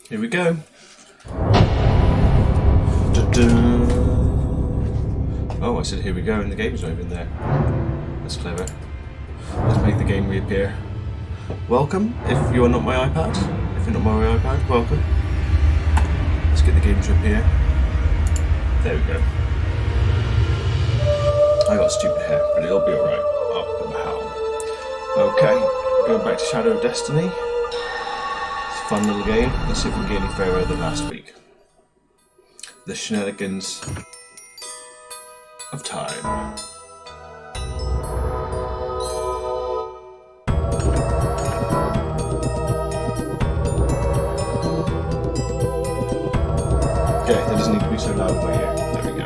Here we go. Da-da. Oh, I said here we go, and the game's not even there. That's clever. Let's make the game reappear. Welcome, if you're not my iPad. If you're not my iPad, welcome. Let's get the game to appear. There we go. I got stupid hair, but it'll be alright. I'll put my hat on. Okay, going back to Shadow of Destiny. It's a fun little game. Let's see if we can get any further than last week. The shenanigans of time. Okay, that doesn't need to be so loud in my ear. There we go.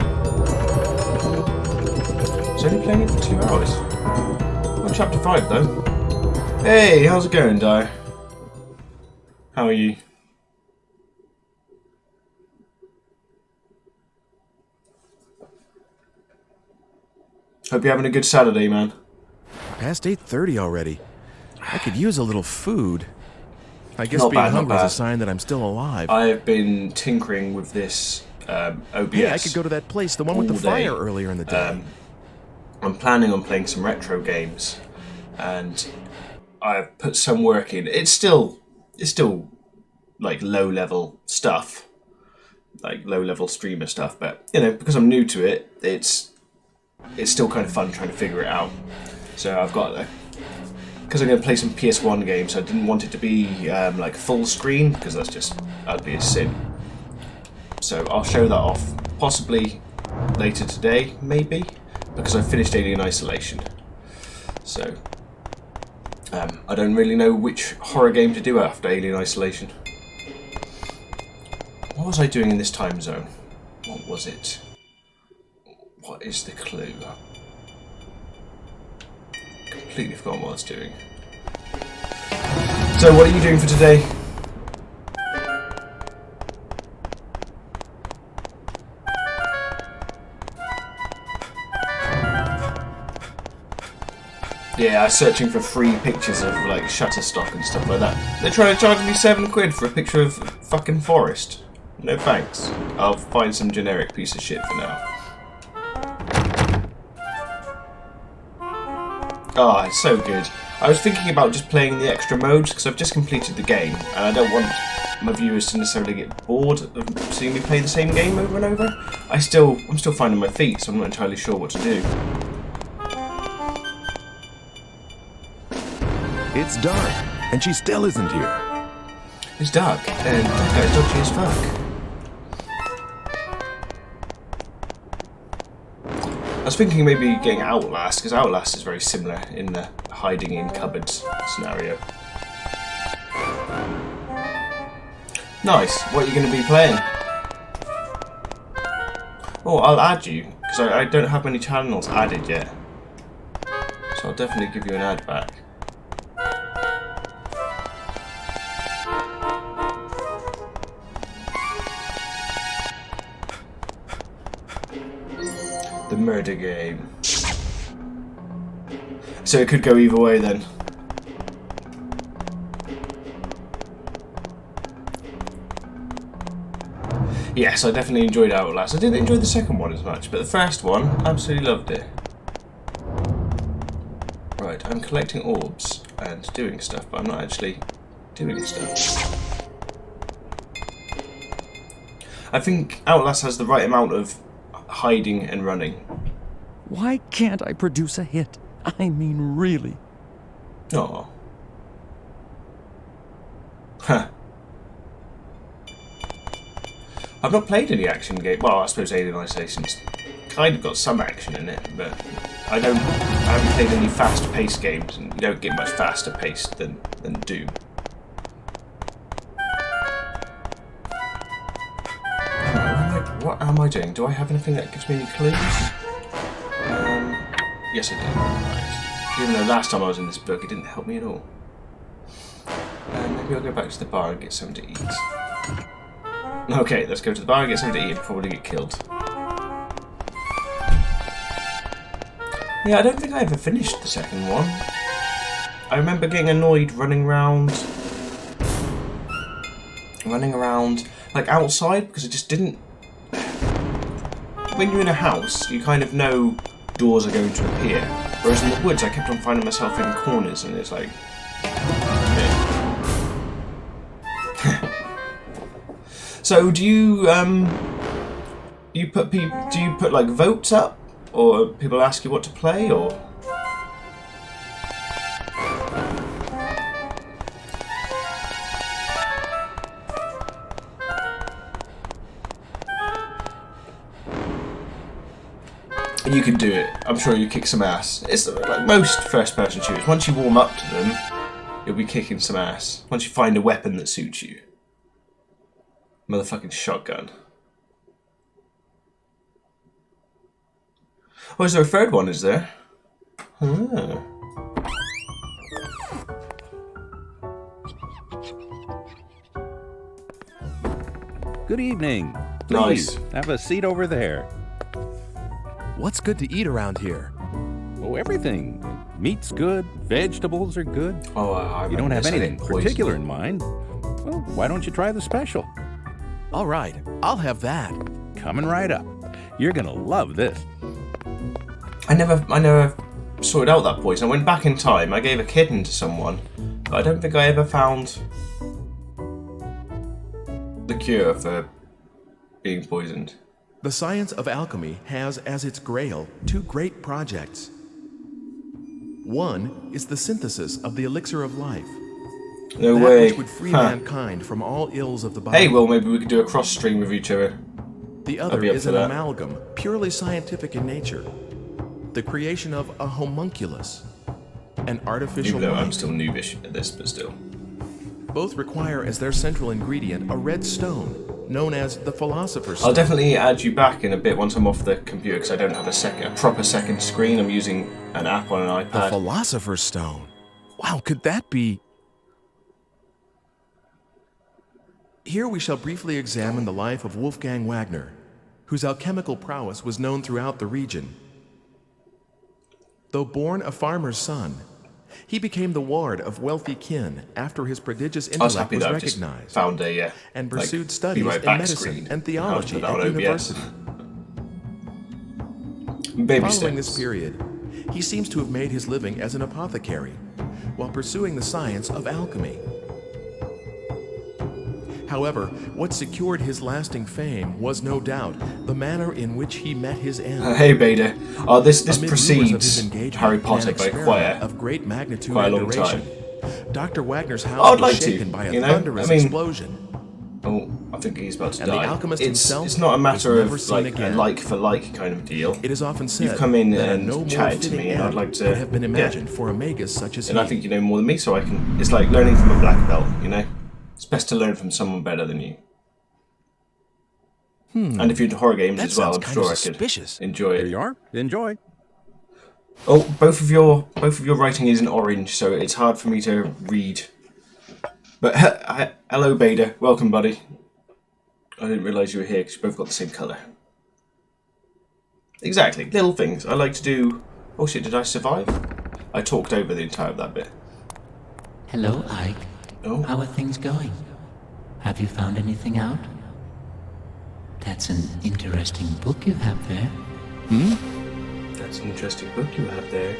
It's only playing it for 2 hours. On chapter 5 though. Hey, how's it going, Di? How are you? Hope you're having a good Saturday, man. Past 8:30 already. I could use a little food. I guess Not being bad, not hungry is a bad. sign that I'm still alive. I've been tinkering with this OBS. Hey, I could go to that place, the one with the all day. fire earlier in the day. I'm planning on playing some retro games, and I've put some work in. It's still like low level stuff, like low level streamer stuff. But you know, because I'm new to it, it's still kind of fun trying to figure it out. So I've got because I'm going to play some PS1 games. I didn't want it to be like full screen because that's just ugly as sin. So I'll show that off possibly later today, maybe, because I finished Alien Isolation. So I don't really know which horror game to do after Alien Isolation. What was I doing in this time zone? What was it? What is the clue? Completely forgotten what I was doing. So what are you doing for today? Yeah, I was searching for free pictures of like Shutterstock and stuff like that. They're trying to charge me £7 for a picture of fucking forest. No thanks. I'll find some generic piece of shit for now. Oh, it's so good. I was thinking about just playing the extra modes because I've just completed the game and I don't want my viewers to necessarily get bored of seeing me play the same game over and over. I'm still finding my feet, so I'm not entirely sure what to do. It's dark, and she still isn't here. It's dark and that guy's dodgy as fuck. I was thinking maybe getting Outlast, because Outlast is very similar in the hiding in cupboards scenario. Nice. What are you going to be playing? Oh, I'll add you, because I don't have many channels added yet. So I'll definitely give you an ad back. The murder game. So it could go either way then. Yes, I definitely enjoyed Outlast. I didn't enjoy the second one as much, but the first one, absolutely loved it. Right, I'm collecting orbs and doing stuff, but I'm not actually doing stuff. I think Outlast has the right amount of hiding and running. Why can't I produce a hit? I mean, really. Oh. Huh. I've not played any action game. Well, I suppose Alien Isolation's kind of got some action in it, but I haven't played any fast-paced games, and you don't get much faster paced than Doom. What am I doing? Do I have anything that gives me any clues? Yes, I do. Right. Even though last time I was in this book, it didn't help me at all. Maybe I'll go back to the bar and get something to eat. Okay, let's go to the bar and get something to eat before we get killed. Yeah, I don't think I ever finished the second one. I remember getting annoyed running around running around like outside because I just didn't. When you're in a house, you kind of know doors are going to appear. Whereas in the woods, I kept on finding myself in corners, and it's like. So do you put like votes up, or people ask you what to play, or? You can do it. I'm sure you kick some ass. It's like most first-person shooters. Once you warm up to them, you'll be kicking some ass. Once you find a weapon that suits you. Motherfucking shotgun. Oh, is there a third one, is there? Ah. Good evening. Nice. Please, have a seat over there. What's good to eat around here? Oh, everything. Meat's good, vegetables are good. Oh, I You don't have remember this. I anything think poison. particular in mind? Well, why don't you try the special? All right, I'll have that. Coming right up. You're gonna love this. I never sorted out that poison. I went back in time. I gave a kitten to someone, but I don't think I ever found the cure for being poisoned. The science of alchemy has as its grail two great projects. One is the synthesis of the elixir of life, No that way. which would free Huh. mankind from all ills of the body. Hey, well, maybe we could do a cross stream with each other. The I'd other be up is for an that. amalgam, purely scientific in nature. The creation of a homunculus, an artificial Even though I'm mind. still noobish at this, but still. Both require as their central ingredient a red stone, known as the Philosopher's Stone. I'll definitely add you back in a bit once I'm off the computer because I don't have a proper second screen. I'm using an app on an The iPad. Philosopher's Stone. Wow, could that be? Here we shall briefly examine the life of Wolfgang Wagner, whose alchemical prowess was known throughout the region. Though born a farmer's son, he became the ward of wealthy kin after his prodigious I was intellect happy was that I just recognized, found a and like, pursued be studies right in back medicine screen. and theology That was at without OBS. university. Baby Following this steps. period, he seems to have made his living as an apothecary while pursuing the science of alchemy. However, what secured his lasting fame was no doubt the manner in which he met his end. Hey Beta. Oh, this Amid rumors of precedes his engagement Harry in an Potter by experiment of great magnitude quite a and long duration. time. Dr. Wagner's I'd house was like to, shaken by a you know? thunderous I mean- explosion. Oh, I think he's about to And the die. alchemist it's himself not a matter was never of seen like again. a like for like kind of deal. It is often said You've come in that a and no more chatted to fitting me, and I'd end like to- could have been yeah. imagined for a magus such as And he. I think you know more than me, so I can. It's like learning from a black belt, you know. It's best to learn from someone better than you. And if you're into horror games That as well, sounds I'm kind sure of I could suspicious. enjoy Here it. you are. Enjoy. Oh, both of your writing is in orange, so it's hard for me to read. But hello, Beta. Welcome, buddy. I didn't realise you were here because you both got the same colour. Exactly, little things. I like to do. Oh shit! Did I survive? I talked over the entire of that bit. Hello, Ike. Oh. How are things going? Have you found anything out? That's an interesting book you have there. That's an interesting book you have there.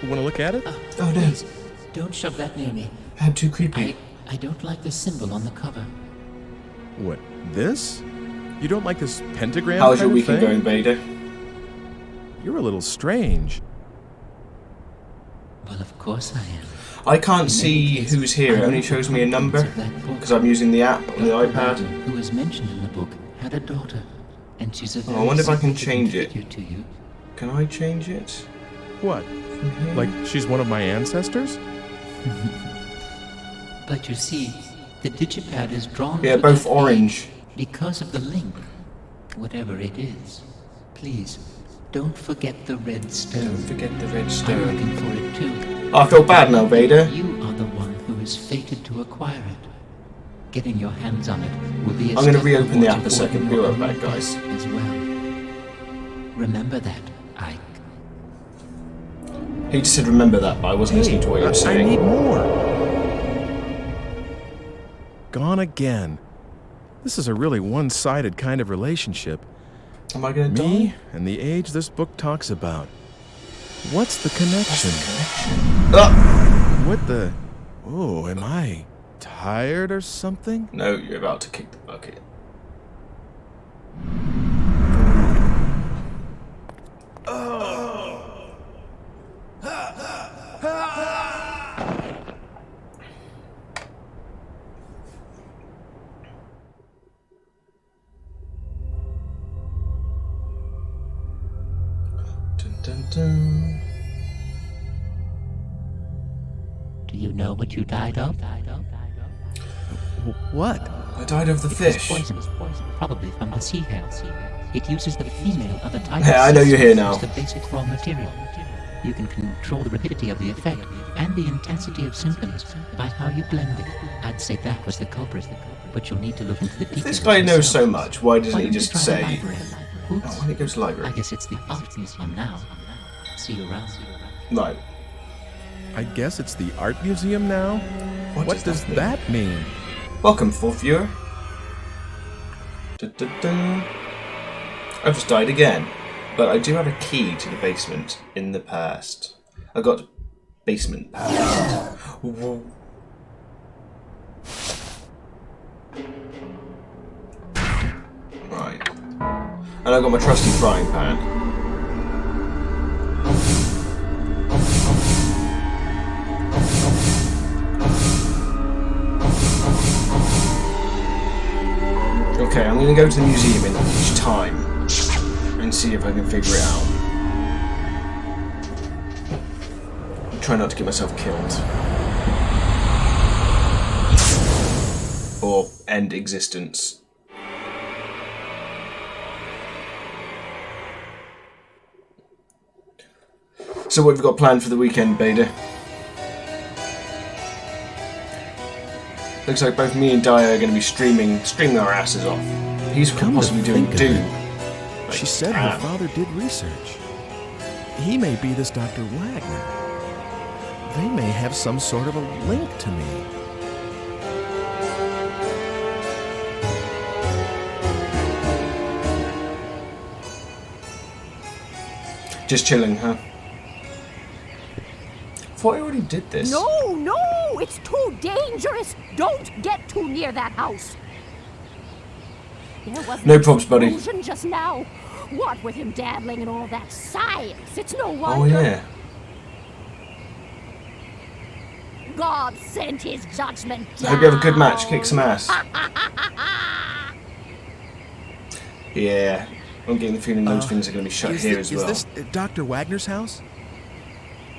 Want to look at it? Oh no! Please, don't shove that near me. Too creepy. I don't like the symbol on the cover. What, this? You don't like this pentagram How's your kind of weekend thing? going, Beta? You're a little strange. Well, of course I am. I can't see who's here. It only shows me a number because I'm using the app on the iPad. Who is mentioned in the book had a daughter, and she's a very I wonder if I can significant change it. figure to you. Can I change it? What? Like she's one of my ancestors? But you see, the digipad is drawn Yeah, to both that orange. page because of the link, whatever it is. Please, don't forget the red Don't stone. forget the red I'm stone. looking for it too. I feel bad now, Beta. You are the one who is fated to acquire it. Getting your hands on it will be a I'm gonna step reopen the towards app a second. avoiding Be right your back, own guys. death as well. Remember that, Ike. He just said remember that, but I wasn't listening to what you were I need saying. more. Gone again. This is a really one-sided kind of relationship. Am I going to Me die? and the age this book talks about. What's the connection? Ah! What the... Oh, am I tired or something? No, you're about to kick the bucket. Dun, dun, dun. Do you know what you died of? What? I died of the It was fish. poison, probably from the sea hare. It uses the female of the type. Yeah, I know you're here now. As the basic raw material. You can control the rapidity of the effect and the intensity of symptoms by how you blend it. I'd say that was the culprit, but you'll need to look into the details. This guy knows so yourself. much. Why doesn't Why he don't you just try the say, library? oh, Oops. why don't he go to the I library? guess it's the art museum now. See you around. Right. I guess it's the art museum now? What does mean? that mean? Welcome, fourth viewer. Da-da-da. I've just died again, but I do have a key to the basement in the past. I got basement past. Whoa. Right. And I got my trusty frying pan. Okay, I'm gonna go to the museum in each time and see if I can figure it out. Try not to get myself killed. Or end existence. So what have you got planned for the weekend, Bader? Looks like both me and Daya are going to be streaming our asses off. He's Come to possibly doing think of Doom. it, Like, She said damn. her father did research. He may be this Dr. Wagner. They may have some sort of a link to me. Just chilling, huh? Thought I already did this. No, no, it's too dangerous. Don't get too near that house. There was No an probs, buddy. explosion just now. What with him dabbling in all that science? It's no Oh wonder. yeah. God sent his judgment I down. hope you have a good match. Kick some ass. Yeah. I'm getting the feeling those things are going to be shut here as well. Is this Dr. Wagner's house?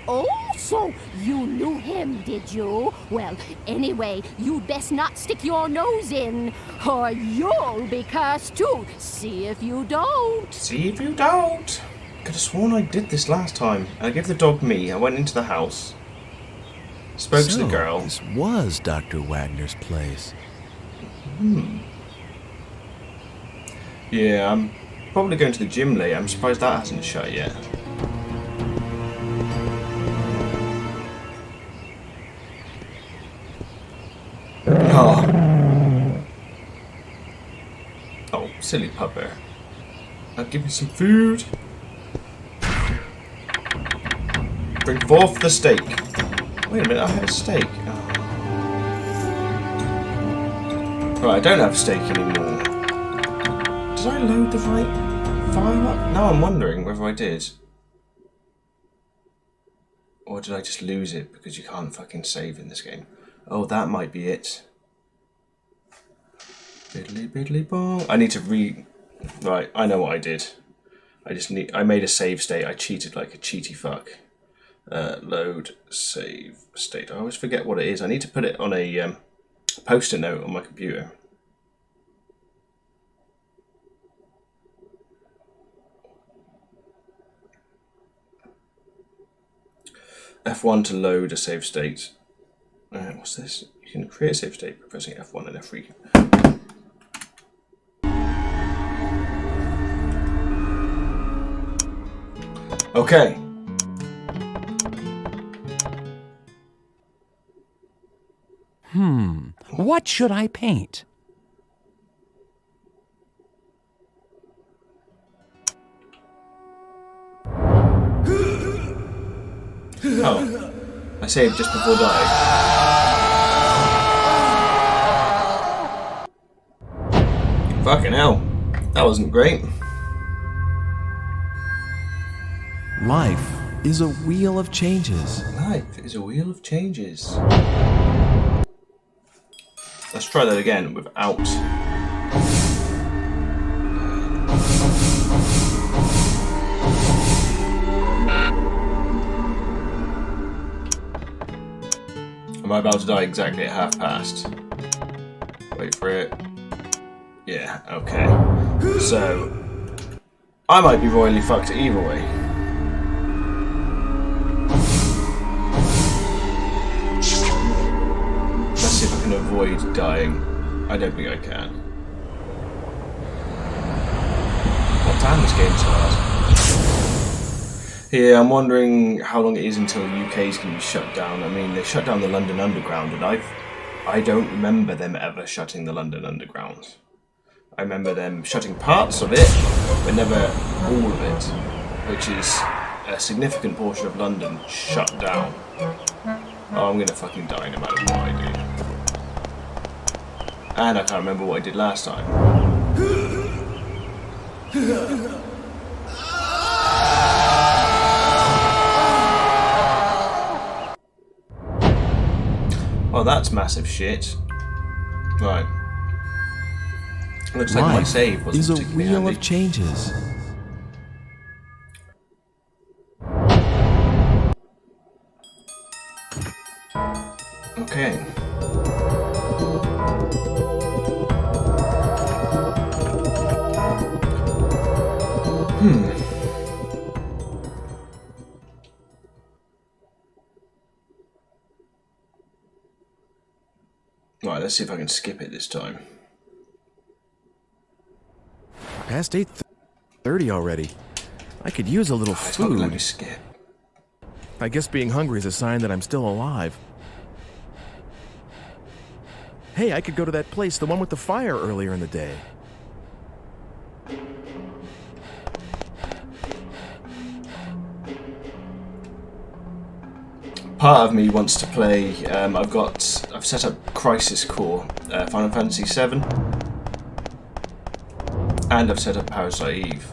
Oh, so you knew him, did you? Well, anyway, you'd best not stick your nose in, or you'll be cursed too. See if you don't. See if you don't. Could have sworn I did this last time. I gave the dog me. I went into the house. Spoke to the girl. This was Dr. Wagner's place. Yeah, I'm probably going to the gym later. I'm surprised that hasn't shut yet. Oh. Oh, silly pupper. Now give me some food. Bring forth the steak. Wait a minute, I had a steak. Oh. Right, I don't have steak anymore. Did I load the right file up? Now I'm wondering whether I did. Or did I just lose it because you can't fucking save in this game? Oh, that might be it. Biddly biddly bong. I need to Right, I know what I did. I made a save state. I cheated like a cheaty fuck. Load save state. I always forget what it is. I need to put it on a post-it note on my computer. F1 to load a save state. What's this? You can create a save state by pressing F1 and F3. Okay. What should I paint? Oh, I saved just before dying. Fucking hell, that wasn't great. Life is a wheel of changes. Life is a wheel of changes. Let's try that again without. Am I about to die exactly at past? Wait for it. Yeah, okay. So, I might be royally fucked either way. Let's see if I can avoid dying. I don't think I can. God damn, this game's hard. Yeah, I'm wondering how long it is until UK's can be shut down. I mean, they shut down the London Underground, and I don't remember them ever shutting the London Underground. I remember them shutting parts of it, but never all of it, which is a significant portion of London shut down. Oh, I'm gonna fucking die no matter what I do. And I can't remember what I did last time. Well, that's massive shit. Right. Looks like my save wasn't is a particularly wheel handy. of changes. Okay. Right, let's see if I can skip it this time. Past 8:30 already. I could use a little It's not gonna let me food. skip. I guess being hungry is a sign that I'm still alive. Hey, I could go to that place, the one with the fire earlier in the day. Part of me wants to play. I've set up Crisis Core, Final Fantasy VII, and I've set up Parasite Eve.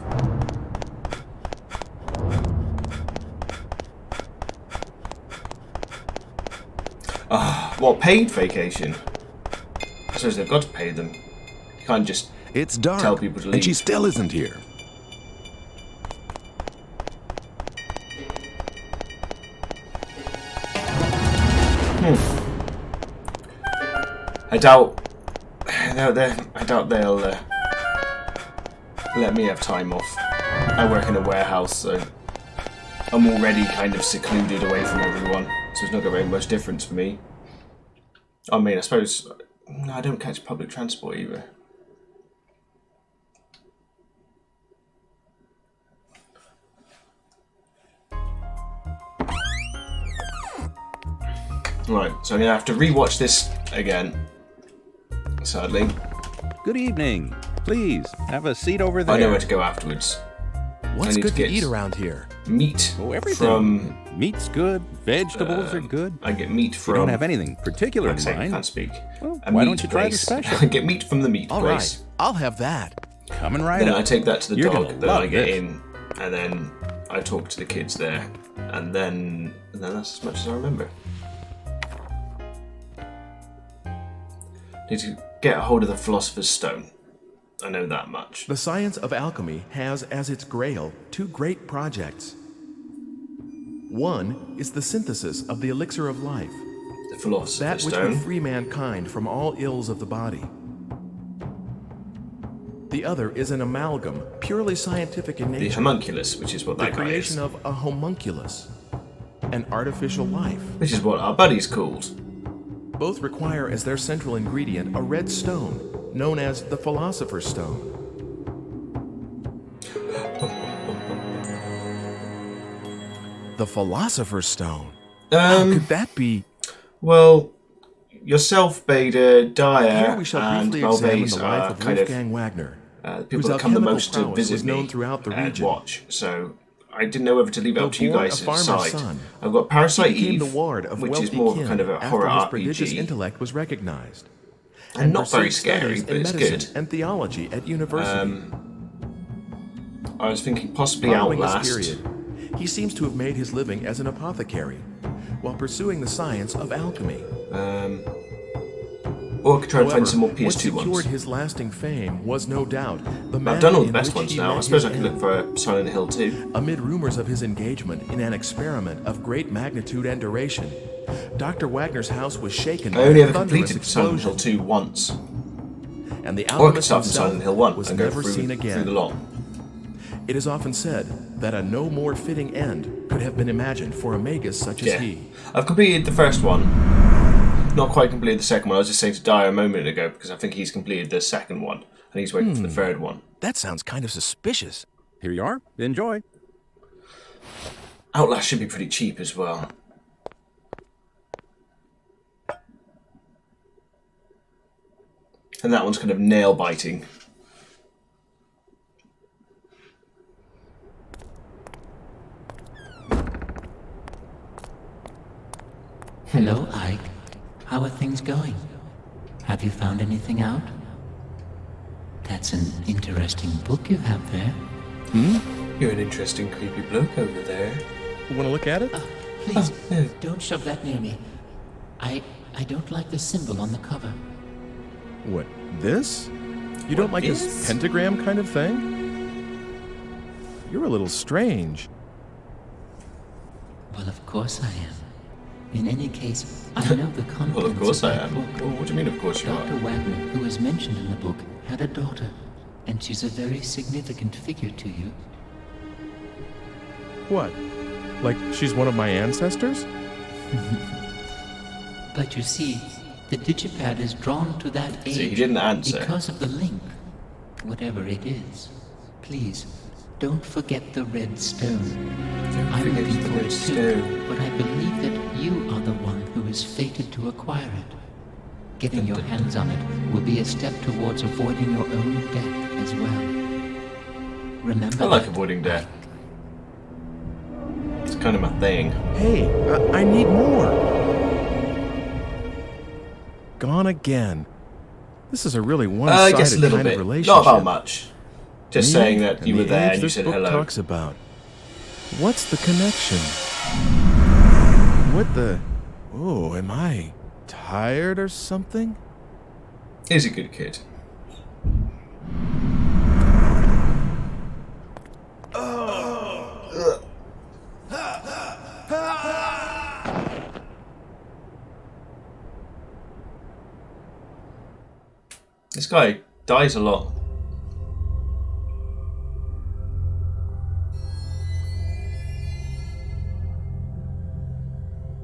What, paid vacation? I suppose they've got to pay them. You can't just It's dark, tell people to and she leave. still isn't here. I doubt they'll let me have time off. I work in a warehouse, so I'm already kind of secluded away from everyone, so it's not going to make much difference for me. I mean, I suppose no, I don't catch public transport either. Right, so I'm going to have to rewatch this again, sadly. Good evening. Please, have a seat over there. I know where to go afterwards. What's need good to to get eat around here? Meat Oh, everything. from... Meat's good. Vegetables are good. I get meat You from... don't have anything particular Like I in say, I mind. can't speak. Well, A why meat don't you try the place. special? I get meat from the meat All place. right, I'll have that. Coming right Then up. I take that to the You're dog, gonna then I love get this. in, and then I talk to the kids there, and then that's as much as I remember. Need to get a hold of the Philosopher's Stone. I know that much. The science of alchemy has as its grail two great projects. One is the synthesis of the elixir of life, The Philosopher's that which Stone. would free mankind from all ills of the body. The other is an amalgam, purely scientific in The nature, homunculus, which is what the that guy is. creation of a homunculus, an artificial life. Which is what our buddy's called. Both require as their central ingredient a red stone, known as the Philosopher's Stone. The Philosopher's Stone? How could that be? Well, yourself, Beta, Dyer, Here we shall and briefly examine Malvase the life are of kind Wolfgang Wagner, of the whose people that come the alchemical most to prowess visit was known me throughout the and region. watch. So I didn't know whether to leave it Though up to you born guys a to farmer's decide. son, I've got he Parasite became Eve, the ward of which wealthy is more kin kind of a after horror his prodigious RPG. intellect was recognized. And not very pursued scary, studies but in it's medicine good. and theology at university. I was thinking possibly Following this Outlast. period, he seems to have made his living as an apothecary while pursuing the science of alchemy. Or I could try and However, find some more what PS2 secured ones. his lasting fame was no doubt the I've manner done all the in best which ones he now. I met suppose I his can look end. for Silent Hill 2. Amid rumors of his engagement in an experiment of great magnitude and duration, Dr. Wagner's house was shaken I by only a ever thunderous completed Silent Hill explosion, 2 once. and the Or I could alchemist start from himself Silent Hill 1 was and go never through seen the again. lot. It is often said that a no more fitting end could have been imagined for a magus such as Yeah. he. I've completed the first one. Not quite completed the second one. I was just saying to Dyer a moment ago because I think he's completed the second one and he's waiting for the third one. That sounds kind of suspicious. Here you are. Enjoy. Outlast should be pretty cheap as well. And that one's kind of nail biting. Hello, Ike. How are things going? Have you found anything out? That's an interesting book you have there. You're an interesting, creepy bloke over there. Want to look at it? Please, no. don't shove that near me. I don't like the symbol on the cover. What, this? You don't like this is? pentagram kind of thing? You're a little strange. Well, of course I am. In any case, I know the contents Well, of course of I that am. book. Well, what do you mean, of course you Dr. are? Wagner, who is mentioned in the book, had a daughter, and she's a very significant figure to you. What? Like she's one of my ancestors? But you see, the digipad is drawn to that age See, he didn't answer. because of the link, whatever it is. Please, don't forget the red stone. I'm forget looking the for red it too, stone. but I believe that you are the one who is fated to acquire it. Getting your hands on it will be a step towards avoiding your own death as well. Remember I like that. avoiding death. It's kind of my thing. Hey, I need more. Gone again. This is a really I one-sided guess a little kind bit. of relationship. Not about much. Just Me saying that and you were the there age and you this said book hello. talks about. What's the connection? What the? Oh, am I tired or something? He's a good kid. This guy dies a lot.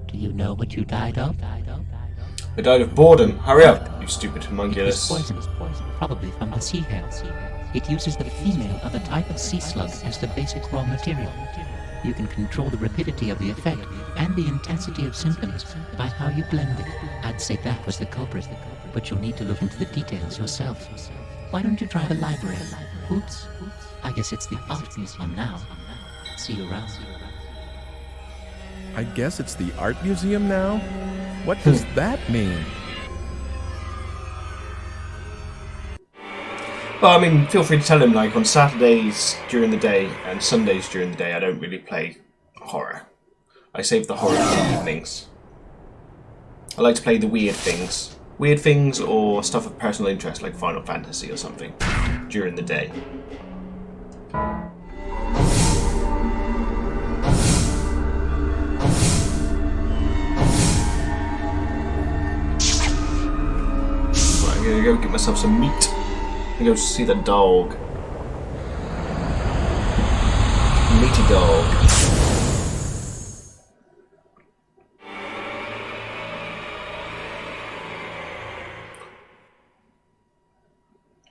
Do you know what you died of? I died of boredom. Hurry up, you stupid It was homunculus. poison, probably from the sea hare. It uses the female of a type of sea slug as the basic raw material. You can control the rapidity of the effect and the intensity of symptoms by how you blend it. I'd say that was the culprit, but you'll need to look into the details yourself. Why don't you try the library? Oops. I guess it's the art museum now. See you around. I guess it's the art museum now? What does that mean? Well, I mean, feel free to tell him, like, on Saturdays during the day and Sundays during the day, I don't really play horror. I save the horror for the evenings. I like to play the weird things. Weird things or stuff of personal interest, like Final Fantasy or something, during the day. Right, I'm gonna go get myself some meat. I'm gonna go see that dog. Meaty dog.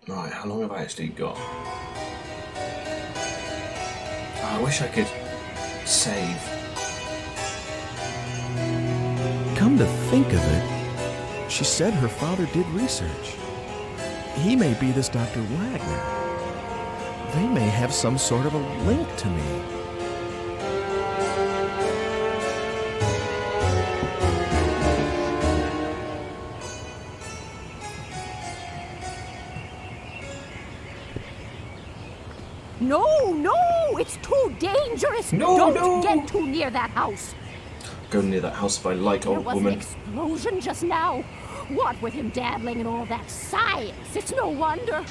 Right, how long have I actually got? Oh, I wish I could save. Come to think of it, she said her father did research. He may be this Dr. Wagner. They may have some sort of a link to me. No, it's too dangerous. No, Don't get too near that house. Go near that house if I like, There old was woman. an explosion just now. What with him dabbling in all that science, it's no wonder.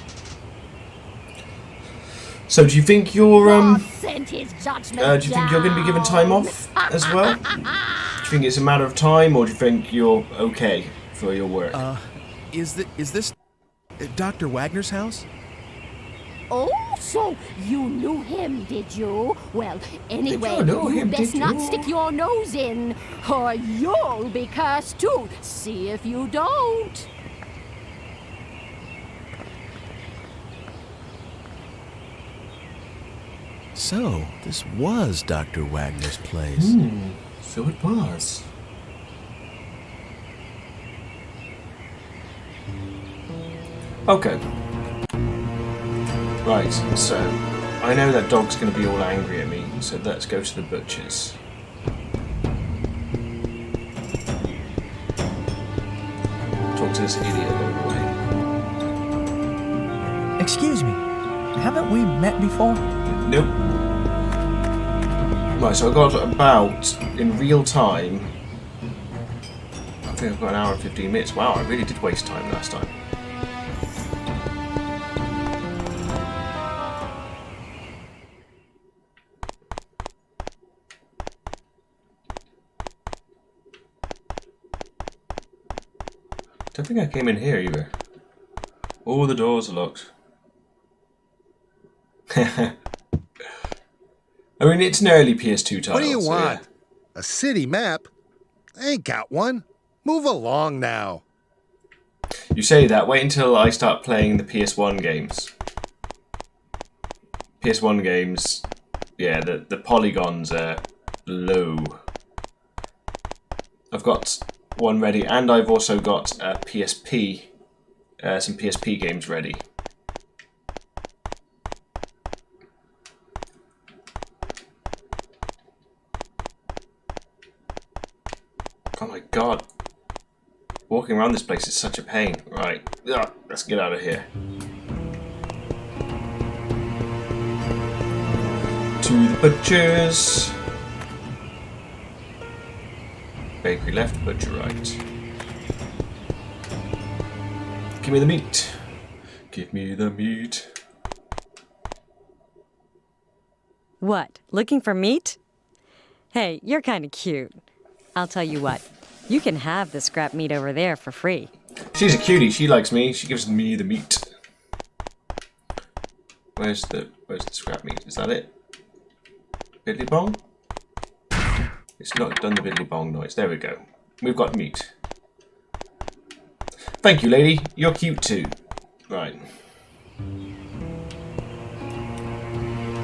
So do you think you're God sent his judgment do you think you're going to be given time down. off as well? Do you think it's a matter of time, or do you think you're okay for your work? Is this Dr. Wagner's house? Oh, so you knew him, did you? Well, anyway, you know you him, best did not you? stick your nose in, or you'll be cursed too. See if you don't. So, this was Dr. Wagner's place. So it was. Okay. Right, so I know that dog's going to be all angry at me, so let's go to the butcher's. Talk to this idiot along the way. Excuse me, haven't we met before? Nope. Right, so I got about, in real time, I think I've got an hour and 15 minutes. Wow, I really did waste time last time. Don't think I came in here either. All the doors are locked. I mean, it's an early PS2 title. What do you so want? yeah. A city map? I ain't got one. Move along now. You say that, wait until I start playing the PS1 games. PS1 games, yeah, the polygons are low. I've got one ready, and I've also got a PSP, some PSP games ready. Oh my god. Walking around this place is such a pain. Right, ugh, let's get out of here. To the butcher's. Bakery left, butcher right. Give me the meat. Give me the meat. What, looking for meat? Hey, you're kind of cute. I'll tell you what, you can have the scrap meat over there for free. She's a cutie. She likes me. She gives me the meat. Where's the scrap meat? Is that it? Biddly bong? It's not done the biddly bong noise. There we go. We've got meat. Thank you, lady. You're cute too. Right.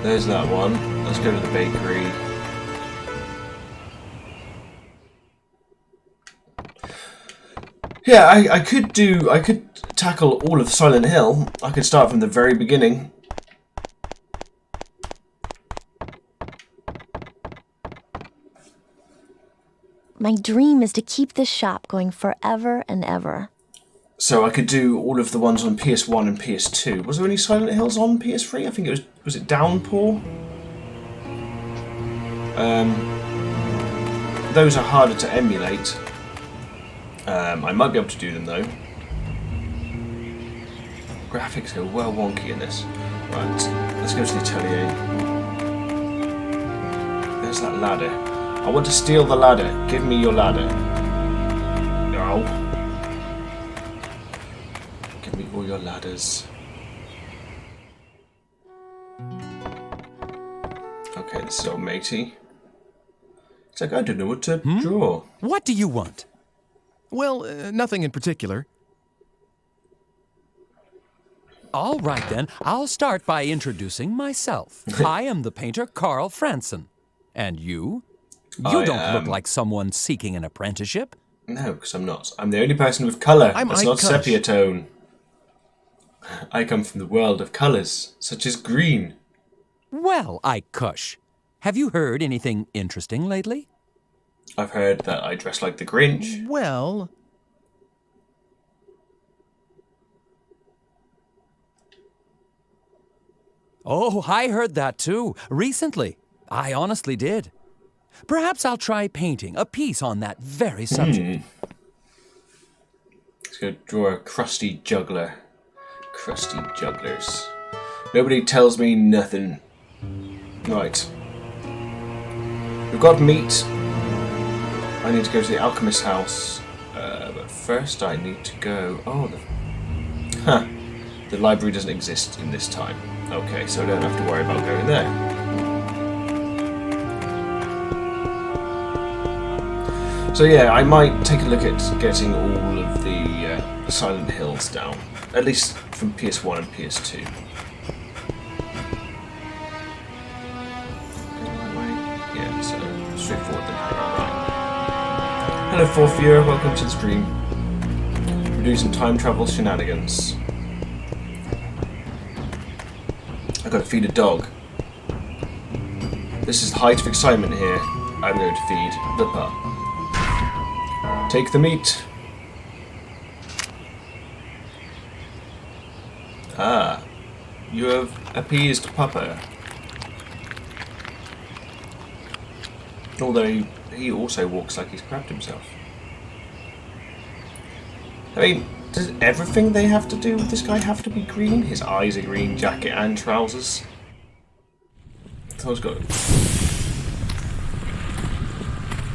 There's that one. Let's go to the bakery. Yeah, I could tackle all of Silent Hill. I could start from the very beginning. My dream is to keep this shop going forever and ever. So I could do all of the ones on PS1 and PS2. Was there any Silent Hills on PS3? I think it was it Downpour? Those are harder to emulate. I might be able to do them though. Graphics are well wonky in this. Right, let's go to the atelier. There's that ladder. I want to steal the ladder. Give me your ladder. No. Give me all your ladders. Okay, this is old matey. It's like I don't know what to draw. What do you want? Well, nothing in particular. All right, then. I'll start by introducing myself. I am the painter Carl Franson. And you? You I don't look am- like someone seeking an apprenticeship. No, because I'm not. I'm the only person with colour. I'm That's Ike not Kush. sepia tone. I come from the world of colours, such as green. Well, Ike Kush, have you heard anything interesting lately? I've heard that I dress like the Grinch. Well, Oh, I heard that too, recently. I honestly did. Perhaps I'll try painting a piece on that very subject. Let's go draw a crusty juggler. Crusty jugglers. Nobody tells me nothing. Right. We've got meat. I need to go to the alchemist's house. But first I need to go... Oh, the library doesn't exist in this time. Okay, so I don't have to worry about going there. So yeah, I might take a look at getting all of the Silent Hills down. At least from PS1 and PS2. Yeah, so straightforward then. Hang on, right. Hello, Forfear, welcome to the stream. We're doing some time travel shenanigans. I've got to feed a dog. This is the height of excitement here. I'm going to feed the pup. Take the meat. Ah, you have appeased Papa. Although he also walks like he's crapped himself. I mean, does everything they have to do with this guy have to be green? His eyes are green, jacket and trousers. Someone's got it.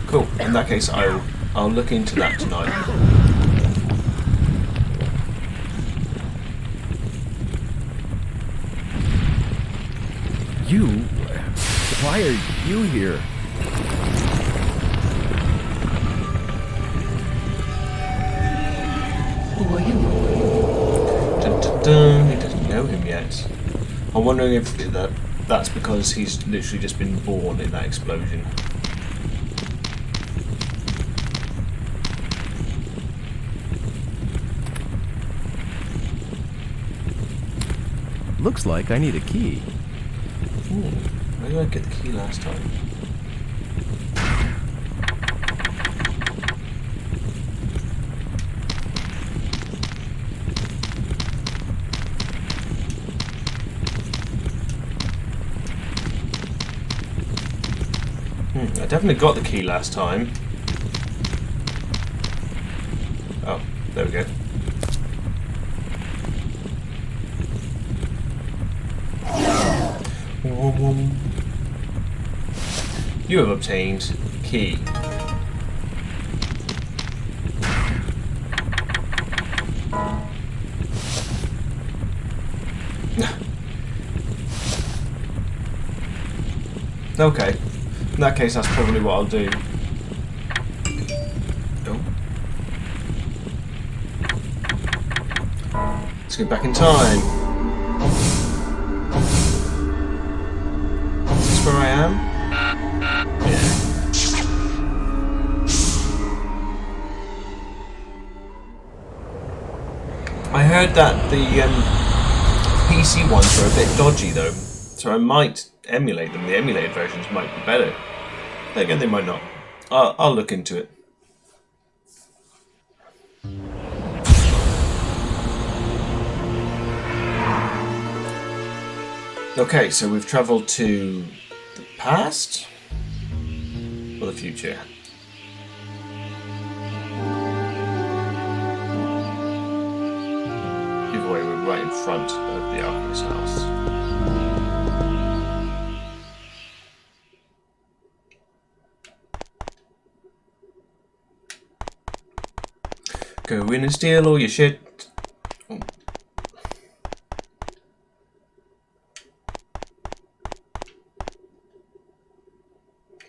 Cool. In that case, I'll look into that tonight. You? Why are you here? Who are you? Dun, dun, dun. He doesn't know him yet. I'm wondering if that's because he's literally just been born in that explosion. Looks like I need a key. Where did I get the key last time? I definitely got the key last time. Oh, there we go. You have obtained key. Okay. In that case, that's probably what I'll do. Oh. Let's go back in time. Is this where I am? Yeah. I heard that the PC ones are a bit dodgy though, so I might emulate them. The emulated versions might be better. Then again, they might not. I'll look into it. Okay, so we've travelled to the past or the future? Either way, we're right in front of the Alchemist's house. Go in and steal all your shit. Oh.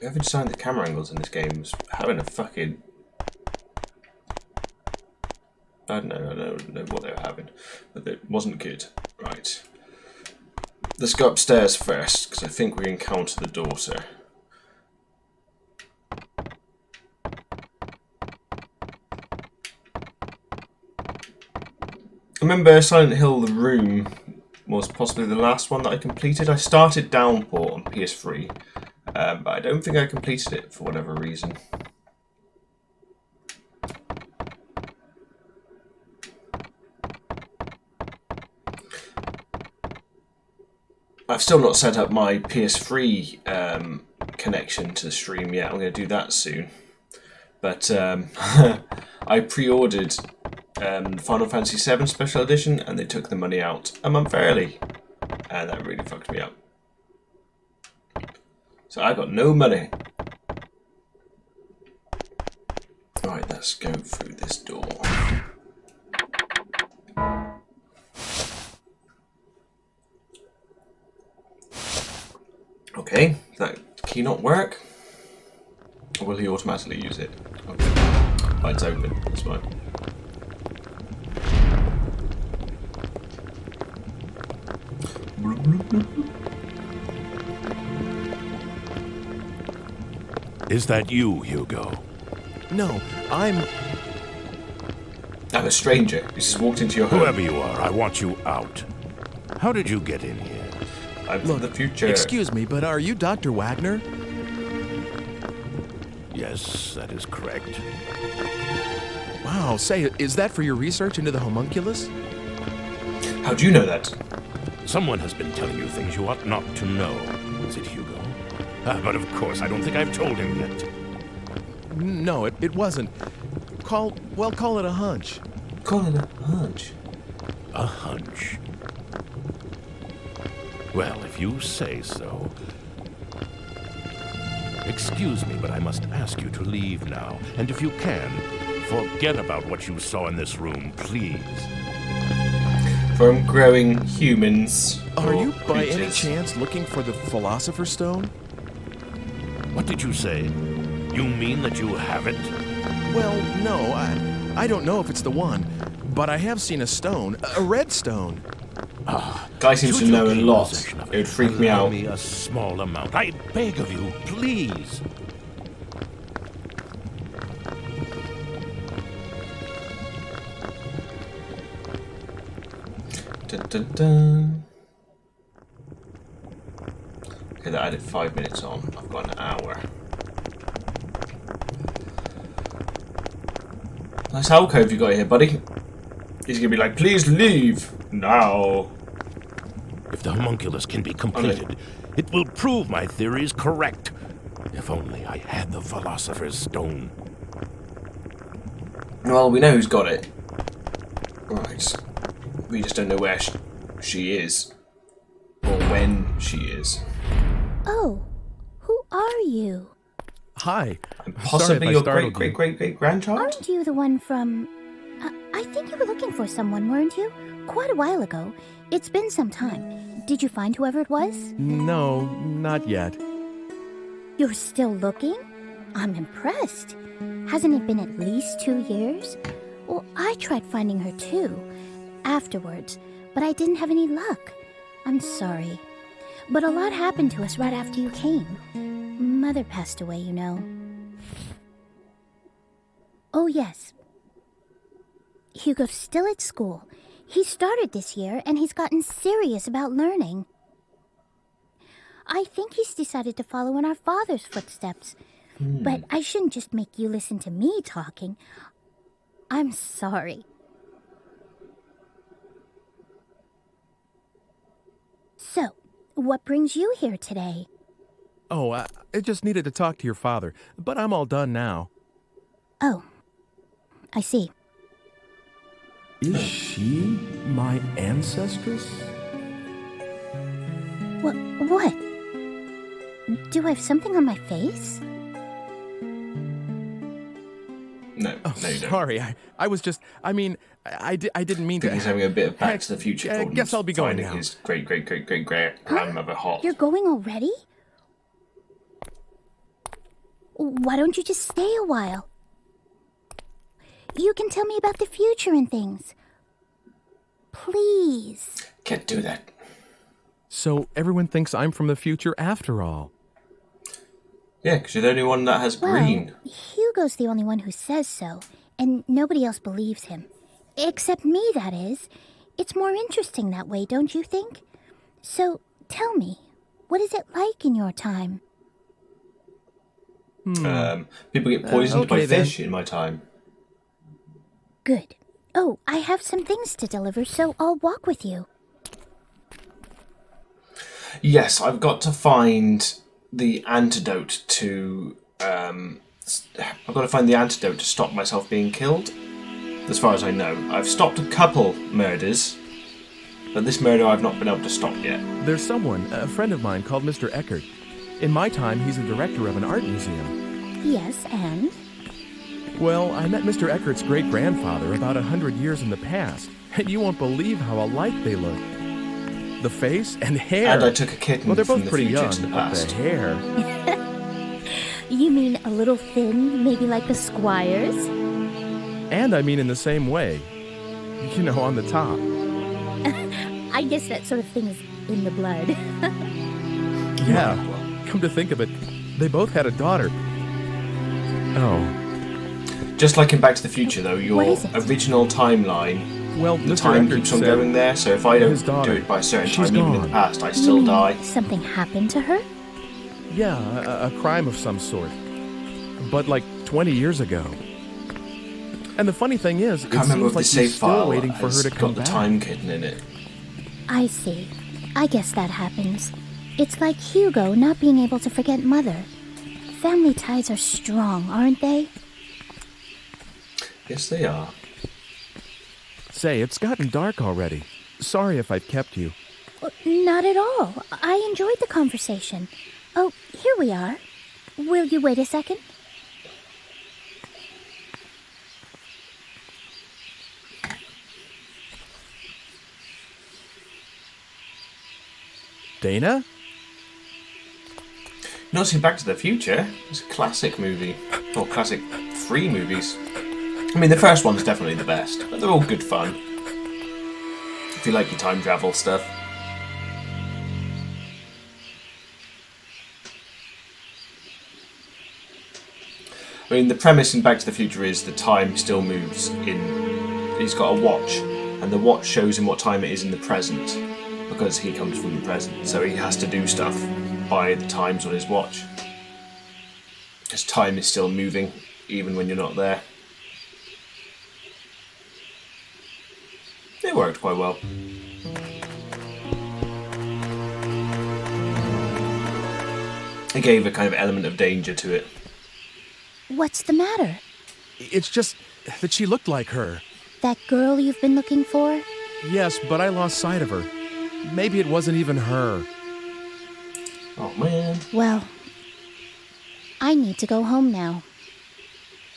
Whoever designed the camera angles in this game was having a fucking... I don't know what they were having, but it wasn't good. Right. Let's go upstairs first, because I think we encounter the daughter. I remember Silent Hill The Room was possibly the last one that I completed. I started Downpour on PS3, but I don't think I completed it for whatever reason. I've still not set up my PS3 connection to the stream yet. I'm going to do that soon. But I pre-ordered Final Fantasy VII Special Edition, and they took the money out a month early, and that really fucked me up. So I got no money. Right, let's go through this door. Okay, does that key not work? Or will he automatically use it? Okay. Oh, it's open, that's fine. Is that you, Hugo? No, I'm a stranger. You just walked into your home. Whoever you are, I want you out. How did you get in here? I'm from the future. Excuse me, but are you Dr. Wagner? Yes, that is correct. Wow, say, is that for your research into the homunculus? How do you know that? Someone has been telling you things you ought not to know. Is it Hugo? But of course, I don't think I've told him yet. No, it wasn't. Call it a hunch. Call it a hunch? A hunch? Well, if you say so. Excuse me, but I must ask you to leave now. And if you can, forget about what you saw in this room, please. From growing humans. Are you by creatures. any chance looking for the Philosopher's Stone? What did you say? You mean that you have it? Well, no, I don't know if it's the one, but I have seen a stone, a red stone. Guy seems to Should know you a gain lot. possession of It would freak me allow out. me a small amount. I beg of you, please. Dun, dun, dun. Okay, that added 5 minutes on. I've got an hour. Nice alcove you got here, buddy. He's gonna be like, please leave now. If the homunculus can be completed, it will prove my theory is correct. If only I had the Philosopher's Stone. Well, we know who's got it. Right. We just don't know where she is. Or when she is. Oh, who are you? Hi. And possibly your great-great-great-grandchild? Aren't you the one from... I think you were looking for someone, weren't you? Quite a while ago. It's been some time. Did you find whoever it was? No, not yet. You're still looking? I'm impressed. Hasn't it been at least 2 years? Well, I tried finding her too. Afterwards, but I didn't have any luck. I'm sorry. But a lot happened to us right after you came. Mother passed away, you know. Oh, yes. Hugo's still at school. He started this year, and he's gotten serious about learning. I think he's decided to follow in our father's footsteps. But I shouldn't just make you listen to me talking. I'm sorry. So, what brings you here today? Oh, I just needed to talk to your father, but I'm all done now. Oh, I see. Is she my ancestress? What? Do I have something on my face? No, Oh, no, you don't. sorry. I was just, I didn't mean I think to. he's having a bit of Back Heck, to the Future I problems. guess I'll be going finding now. his great-great-great-great-grandmother hot. You're going already? Why don't you just stay a while? You can tell me about the future and things. Please. Can't do that. So everyone thinks I'm from the future after all. Yeah, because you're the only one that has green. Well, Hugo's the only one who says so, and nobody else believes him. Except me, that is. It's more interesting that way, don't you think? So, tell me, what is it like in your time? People get poisoned by okay then. fish in my time. Good. Oh, I have some things to deliver, so I'll walk with you. Yes, I've got to find the antidote to. I've got to find the antidote to stop myself being killed. As far as I know, I've stopped a couple murders, but this murder I've not been able to stop yet. There's someone, a friend of mine, called Mr. Eckert. In my time, he's a director of an art museum. Yes, and? Well, I met Mr. Eckert's great-grandfather about 100 years in the past, and you won't believe how alike they look. The face and hair. And I took a kitten well, they're from both the pretty future young, to the but past. the hair. You mean a little thin, maybe like the Squires? And I mean in the same way. You know, on the top. I guess that sort of thing is in the blood. Yeah, come to think of it, they both had a daughter. Oh. Just like in Back to the Future, though, your What is it? original timeline, Well, the Mr. time Eckert keeps on said going there, so if I don't his daughter, do it by a certain she's time, even in the gone. past, I still die. Something happened to her? Yeah, a crime of some sort. But like 20 years ago. And the funny thing is, I it can't remember seems if like the he's save still file waiting for has her to got come the back. time kitten in it. I see. I guess that happens. It's like Hugo not being able to forget Mother. Family ties are strong, aren't they? Yes, they are. Say, it's gotten dark already. Sorry if I've kept you. Not at all. I enjoyed the conversation. Oh, here we are. Will you wait a second? Dana? Not seen Back to the Future. It's a classic movie. Or classic 3 movies. I mean, the first one's definitely the best, but they're all good fun. If you like your time travel stuff. I mean, the premise in Back to the Future is the time still moves in... He's got a watch, and the watch shows him what time it is in the present, because he comes from the present, so he has to do stuff by the times on his watch. Because time is still moving, even when you're not there. It worked quite well. It gave a kind of element of danger to it. What's the matter? It's just that she looked like her. That girl you've been looking for? Yes, but I lost sight of her. Maybe it wasn't even her. Oh, man. Well, I need to go home now.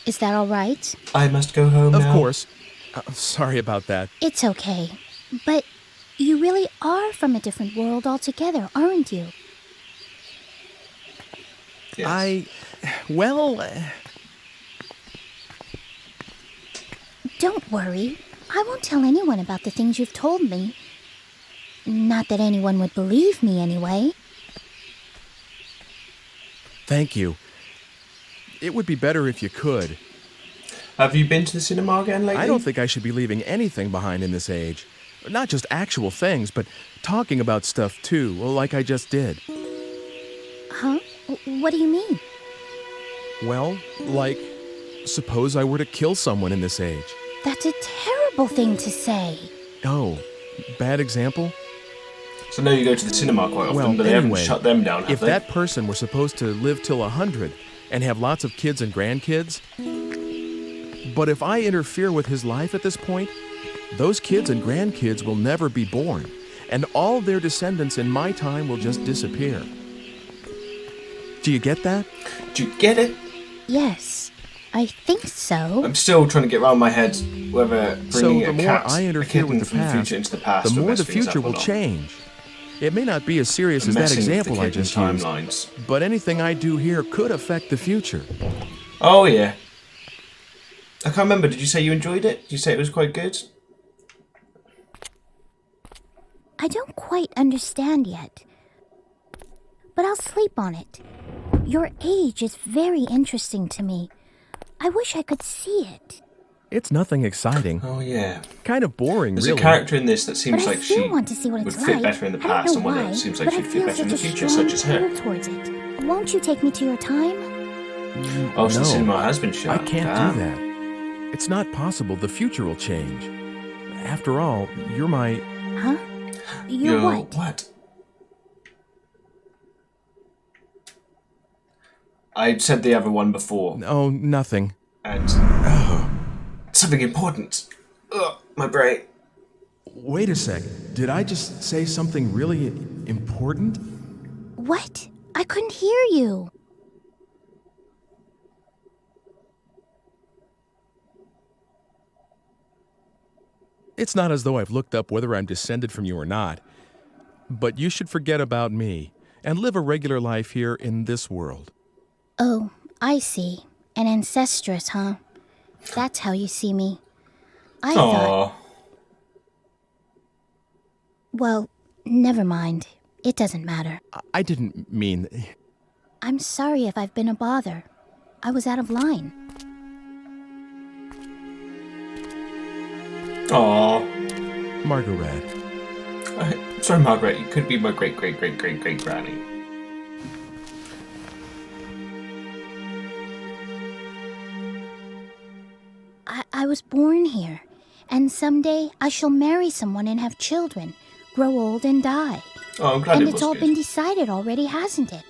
Is that all right? I must go home Of now. course. Sorry about that. It's okay. But you really are from a different world altogether, aren't you? Yes. Well... Don't worry. I won't tell anyone about the things you've told me. Not that anyone would believe me, anyway. Thank you. It would be better if you could. Have you been to the cinema again lately? I don't think I should be leaving anything behind in this age. Not just actual things, but talking about stuff too, like I just did. Huh? What do you mean? Well, like, suppose I were to kill someone in this age. That's a terrible thing to say. Oh, bad example? So now you go to the cinema quite often, Well, but they anyway, haven't shut them down, have if they? that person were supposed to live till 100 and have lots of kids and grandkids, but if I interfere with his life at this point, those kids and grandkids will never be born, and all their descendants in my time will just disappear. Do you get that? Do you get it? Yes, I think so. I'm still trying to get around my head whether So bringing the a more cat, I a interfere kitten with the from the past, future into the past, the will more mess the things future up or will not. change. It may not be as serious as that Messing with the example I kitten's just used, timelines. but anything I do here could affect the future. Oh, yeah. I can't remember. Did you say you enjoyed it? Did you say it was quite good? I don't quite understand yet. But I'll sleep on it. Your age is very interesting to me. I wish I could see it. It's nothing exciting. Oh, yeah. Kind of boring, There's really. a character in this that seems But I like still she want to see what would it's fit like. better in the I don't past, know and one why, that seems like but I she'd fit feel better in the such a future, strong such as her. pull towards it. Won't you take me to your time? Oh, so No, the cinema has been shut. I can't Damn. do that. It's not possible. The future will change. After all, you're my... Huh? You're what? I said the other one before. Oh, nothing. And something important. Ugh, my brain. Wait a sec. Did I just say something really important? What? I couldn't hear you. It's not as though I've looked up whether I'm descended from you or not. But you should forget about me and live a regular life here in this world. Oh, I see. An ancestress, huh? That's how you see me. I thought... Well, never mind. It doesn't matter. I didn't mean... I'm sorry if I've been a bother. I was out of line. Aww. Margaret. Sorry, Margaret. You could be my great-great-great-great-great-granny. I was born here, and someday I shall marry someone and have children, grow old and die. Oh, I'm glad and it was it's all good. been decided already, hasn't it?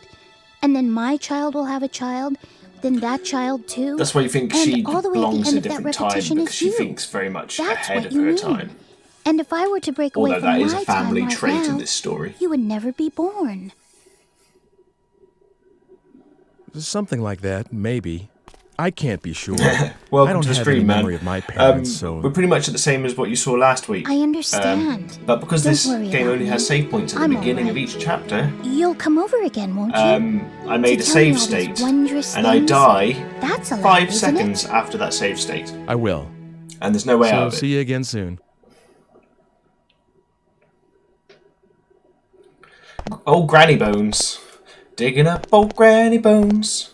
And then my child will have a child, then that child too. That's why you think and she all the way at the belongs end in a of that different time, repetition because is she you. thinks very much That's ahead what of you her mean. time. And if I were to break away Although from that is my a family time right trait now, in this story. you would never be born. Something like that, maybe. I can't be sure. Welcome I don't to the have stream, any man. memory of my parents, so... We're pretty much at the same as what you saw last week. I understand. But because Don't this worry game about only has me. save points at the I'm beginning of alright. each chapter, You'll come over again, won't you? I made a To tell me save all these state, wondrous and I things? die That's a lot, 5 isn't seconds after that save state. I will. And there's no way out So of it. see you again soon. Old Granny Bones. Digging up old Granny Bones.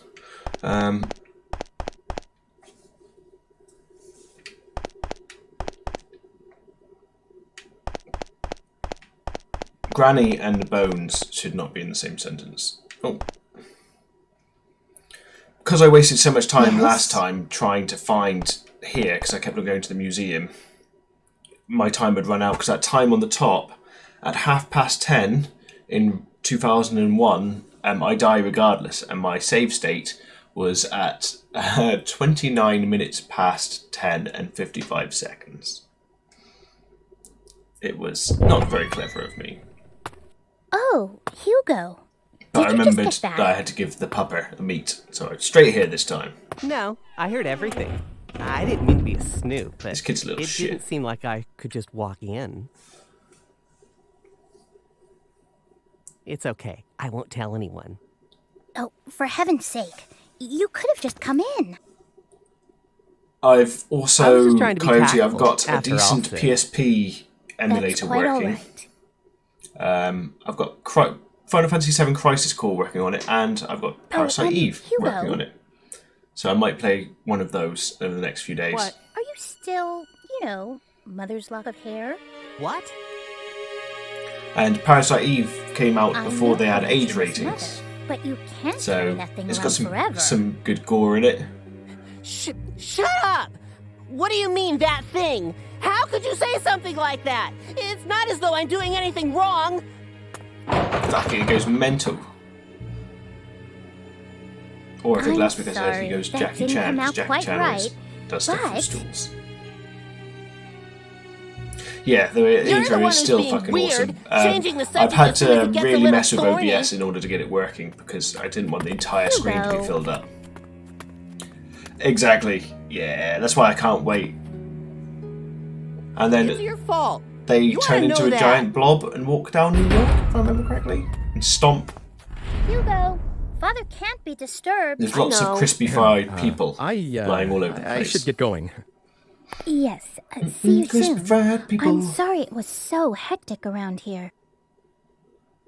Granny and Bones should not be in the same sentence. Oh. Because I wasted so much time last time trying to find here, because I kept on going to the museum, my time had run out, because that time on the top, at 10:30 in 2001, I die regardless, and my save state was at 29 minutes past 10 and 55 seconds. It was not very clever of me. Oh, Hugo. But I Did you remembered just get that I back? had to give the pupper a meat, so I'm straight here this time. No, I heard everything. I didn't mean to be a snoop, but This kid's a little it shit. didn't seem like I could just walk in. It's okay. I won't tell anyone. Oh, for heaven's sake. You could have just come in. I've I was also, just trying to be Coyote, I've tactful got a after all decent things. PSP emulator quite all working. right. I've got Final Fantasy VII Crisis Core working on it, and I've got Parasite Eve Hugo. working on it. So I might play one of those over the next few days. What? Are you still, mother's lock of hair? What? And Parasite Eve came out I before know they had that age she's ratings. mother, but you can't carry So that thing it's around got forever. some good gore in it. Shut up! What do you mean, that thing? How could you say something like that? It's not as though I'm doing anything wrong. Fuck it, goes mental. Or I think I'm last week I said he sorry, goes that Jackie didn't Chan, come because out Jackie quite Chan right, always does stuff from but- stools. Yeah, the You're the intro one is who's still being fucking weird, awesome. changing the I've subject had as soon as to it gets a really little mess with thorny. OBS in order to get it working, because I didn't want the entire screen to be Hugo. filled up. Exactly. Yeah, that's why I can't wait. And then It's your fault. they You turn oughta into know a that. giant blob and walk down New York, if I remember correctly, and stomp. Hugo, Father can't be disturbed. There's lots of crispy fried people lying all over the place. I should get going. Yes, see you crispy soon. fried people. I'm sorry it was so hectic around here.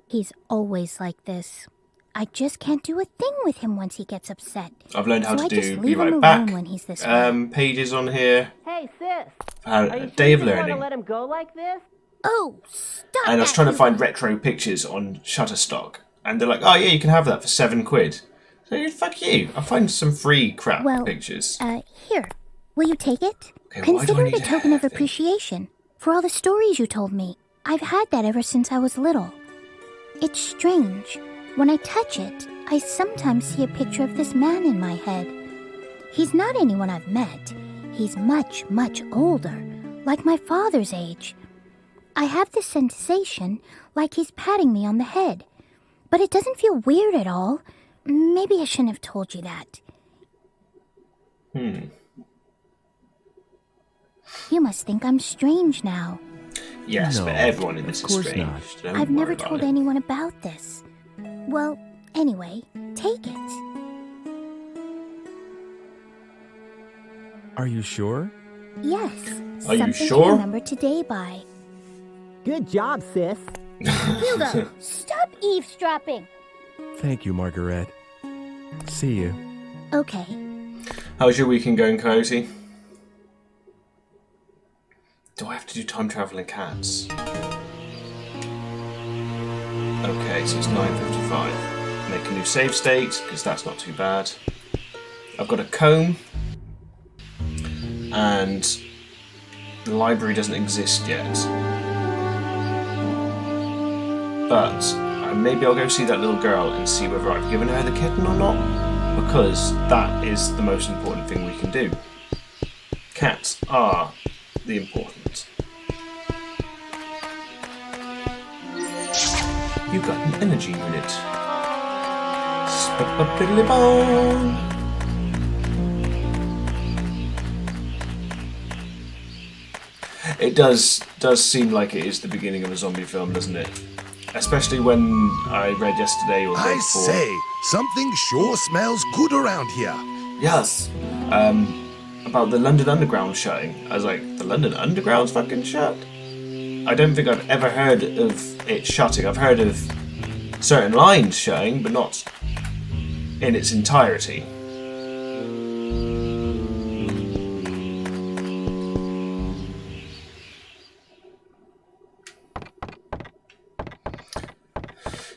He's always like this. I just can't do a thing with him once he gets upset. I've learned how So to I just do be leave him right alone back. when he's this way. Pages on here. Hey, sis. A day of learning. let him go like this? Oh, stop And I was that, trying to Hugo. find retro pictures on Shutterstock, and they're like, "Oh yeah, you can have that for £7." So fuck you. I'll find some free crap Well, pictures. Here. Will you take it? Okay, why do I Consider need it a to token of have it? appreciation for all the stories you told me. I've had that ever since I was little. It's strange. When I touch it, I sometimes see a picture of this man in my head. He's not anyone I've met. He's much, much older, like my father's age. I have this sensation like he's patting me on the head. But it doesn't feel weird at all. Maybe I shouldn't have told you that. You must think I'm strange now. Yes, No, but everyone in this of is course strange. not. Don't I've worry never about told it. anyone about this. Well, anyway, take it. Are you sure? Yes. Are you something sure? to remember today by. Good job, sis. Hilda, stop eavesdropping. Thank you, Margaret. See you. Okay. How's your weekend going, Coyote? Do I have to do time traveling cats? Okay, so it's 9:55. Make a new save state, because that's not too bad. I've got a comb, and the library doesn't exist yet. But maybe I'll go see that little girl and see whether I've given her the kitten or not, because that is the most important thing we can do. Cats are the important. You got an energy unit. Spip-a-piddly-bong. It does seem like it is the beginning of a zombie film, doesn't it? Especially when I read yesterday or the day I before. say, something sure smells good around here. Yes. About the London Underground shutting. I was like, the London Underground's fucking shut? I don't think I've ever heard of it shutting. I've heard of certain lines shutting, but not in its entirety.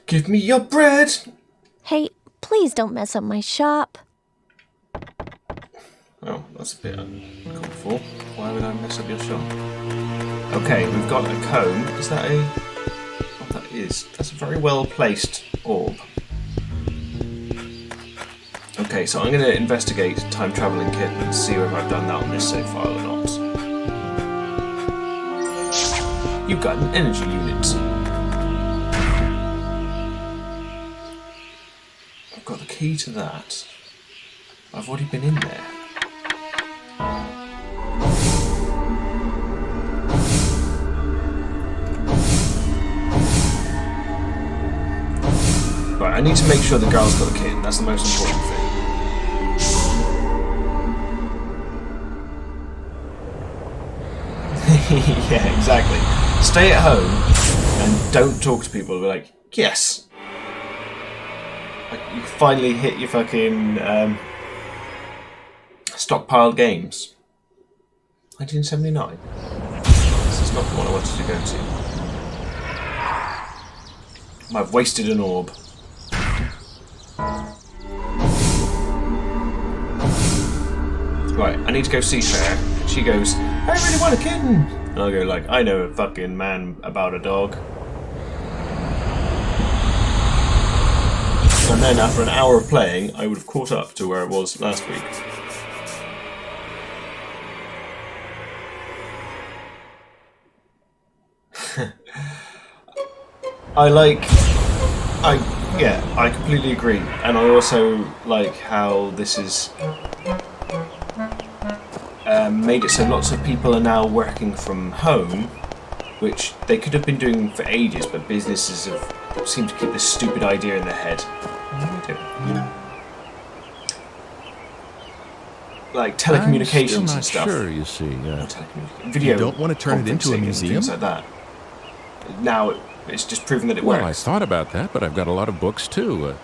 Give me your bread! Hey, please don't mess up my shop. Oh, that's a bit uncalled for. Why would I mess up your shop? Okay, we've got a comb. Is that a... Oh, that is. That's a very well placed orb. Okay, so I'm going to investigate Time Traveling Kitten and see whether I've done that on this save file or not. You've got an energy unit. I've got the key to that. I've already been in there. Right, I need to make sure the girl's got a kitten. That's the most important thing. Yeah, exactly. Stay at home and don't talk to people. Be like, yes. Like, you finally hit your fucking stockpiled games. 1979. This is not the one I wanted to go to. I've wasted an orb. Right, I need to go see her. And she goes, I really want a kitten. And I'll go like, I know a fucking man about a dog. And then after an hour of playing, I would have caught up to where it was last week. I completely agree, and I also like how this is made it so lots of people are now working from home, which they could have been doing for ages, but businesses have seemed to keep this stupid idea in their head. Like telecommunications I'm still not and stuff. Sure, you see. Video. You don't want to turn it into a conferencing and museum? Things like that. Now it's just proven that it Well, I works. thought about that, but I've got a lot of books too.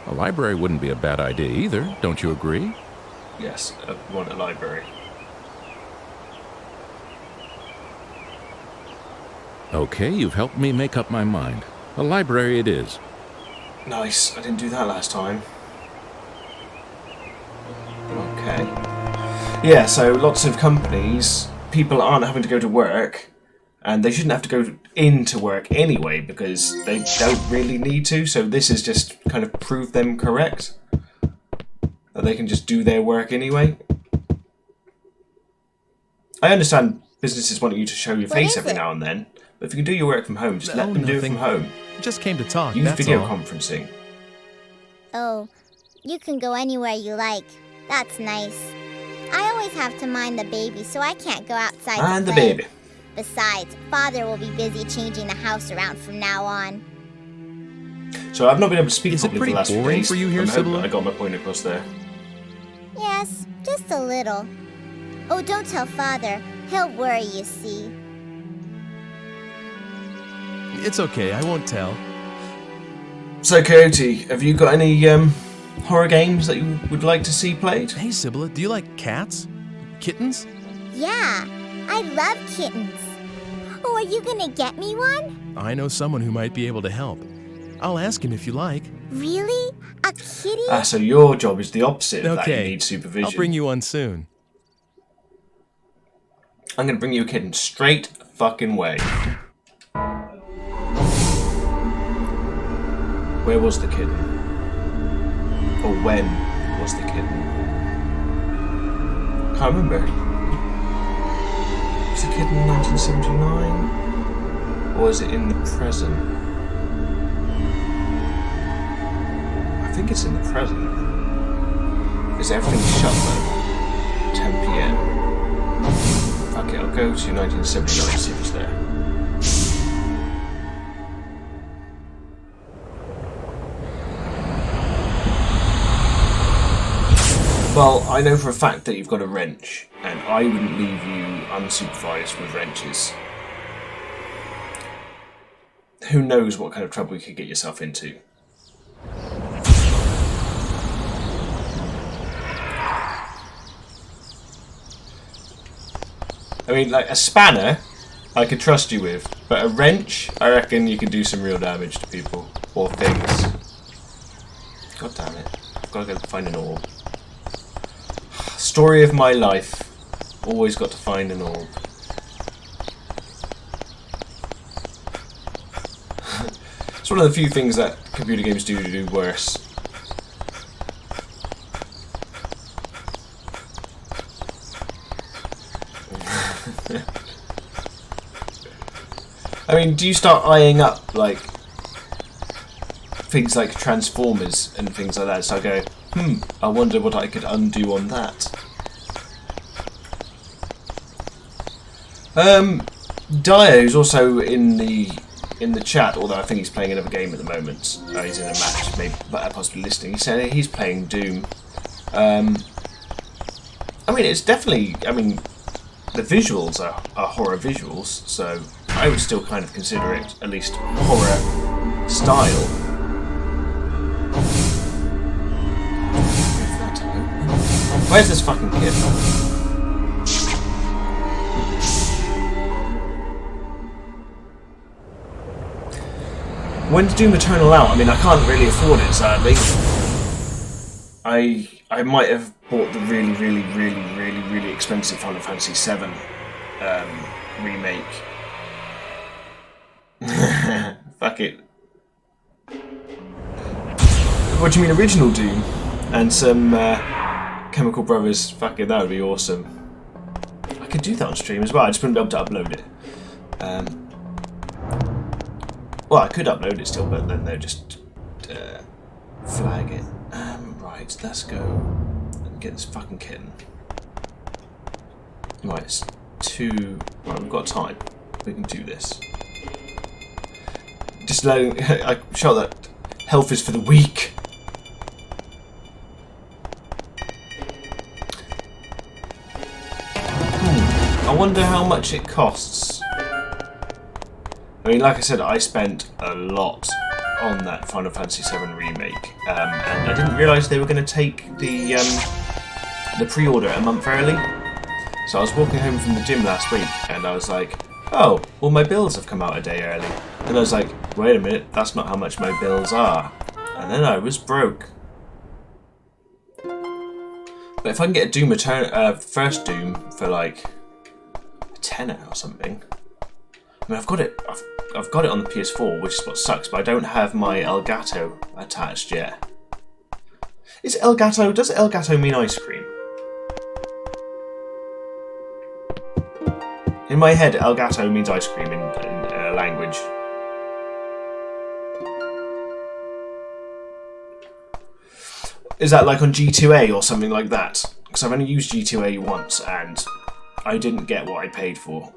A library wouldn't be a bad idea either, don't you agree? Yes, I want a library. Okay, you've helped me make up my mind. A library it is. Nice. I didn't do that last time. Okay. Yeah, so lots of companies, people aren't having to go to work, And they shouldn't have to go into work anyway because they don't really need to. So this is just kind of prove them correct. That they can just do their work anyway. I understand businesses wanting you to show your face every now and then. But if you can do your work from home, just let them do it from home. Just came to talk, Use that's video all. conferencing. Oh, you can go anywhere you like. That's nice. I always have to mind the baby, so I can't go outside And to the play. baby. Besides, Father will be busy changing the house around from now on. So I've not been able to speak Is it properly for pretty the last few boring days. for you here, I'm hoping Sibylla? I got my point across there. Yes, just a little. Oh, don't tell Father. He'll worry, you see. It's okay, I won't tell. So, Coyote, have you got any horror games that you would like to see played? Hey, Sibylla, do you like cats? Kittens? Yeah, I love kittens. Oh, are you gonna get me one? I know someone who might be able to help. I'll ask him if you like. Really? A kitty? Ah, so your job is the opposite of that. You Okay, need supervision. I'll bring you one soon. I'm going to bring you a kitten straight fucking way. Where was the kitten? Or when was the kitten? Can't remember. Was the kitten in 1979? Or was it in the present? I think it's in the present. Is everything shut though? 10 PM. Fuck it, I'll go to 1979 and see if it's there. Well, I know for a fact that you've got a wrench, and I wouldn't leave you unsupervised with wrenches. Who knows what kind of trouble you could get yourself into. I mean, like, a spanner, I could trust you with, but a wrench, I reckon you could do some real damage to people. Or things. God damn it. I've got to go find an orb. Story of my life. Always got to find an orb. It's one of the few things that computer games do worse. I mean, do you start eyeing up, like, things like Transformers and things like that? So I go, I wonder what I could undo on that. Dio, who's also in the chat, although I think he's playing another game at the moment. He's in a match, maybe possibly listening. He said he's playing Doom. I mean, it's definitely. I mean, the visuals are horror visuals, so I would still kind of consider it at least horror style. Where's this fucking kid? When's Doom Eternal out? I mean, I can't really afford it, sadly. I might have bought the really expensive Final Fantasy VII remake. Fuck it. What do you mean, original Doom? And some Chemical Brothers? Fuck it, that would be awesome. I could do that on stream as well, I just wouldn't be able to upload it. Well, I could upload it still, but then they'll just flag it. Right, let's go and get this fucking kitten. Right, it's 2... Right, we've got time. We can do this. Just letting... I show that health is for the weak. I wonder how much it costs. I mean, like I said, I spent a lot on that Final Fantasy VII remake, and I didn't realise they were going to take the pre-order a month early. So I was walking home from the gym last week, and I was like, oh, well my bills have come out a day early. And I was like, wait a minute, that's not how much my bills are. And then I was broke. But if I can get a Doom first Doom for like a tenner or something, I mean, I've got it on the PS4, which is what sucks, but I don't have my Elgato attached yet. Does Elgato mean ice cream? In my head, Elgato means ice cream in language. Is that like on G2A or something like that? Because I've only used G2A once and I didn't get what I paid for.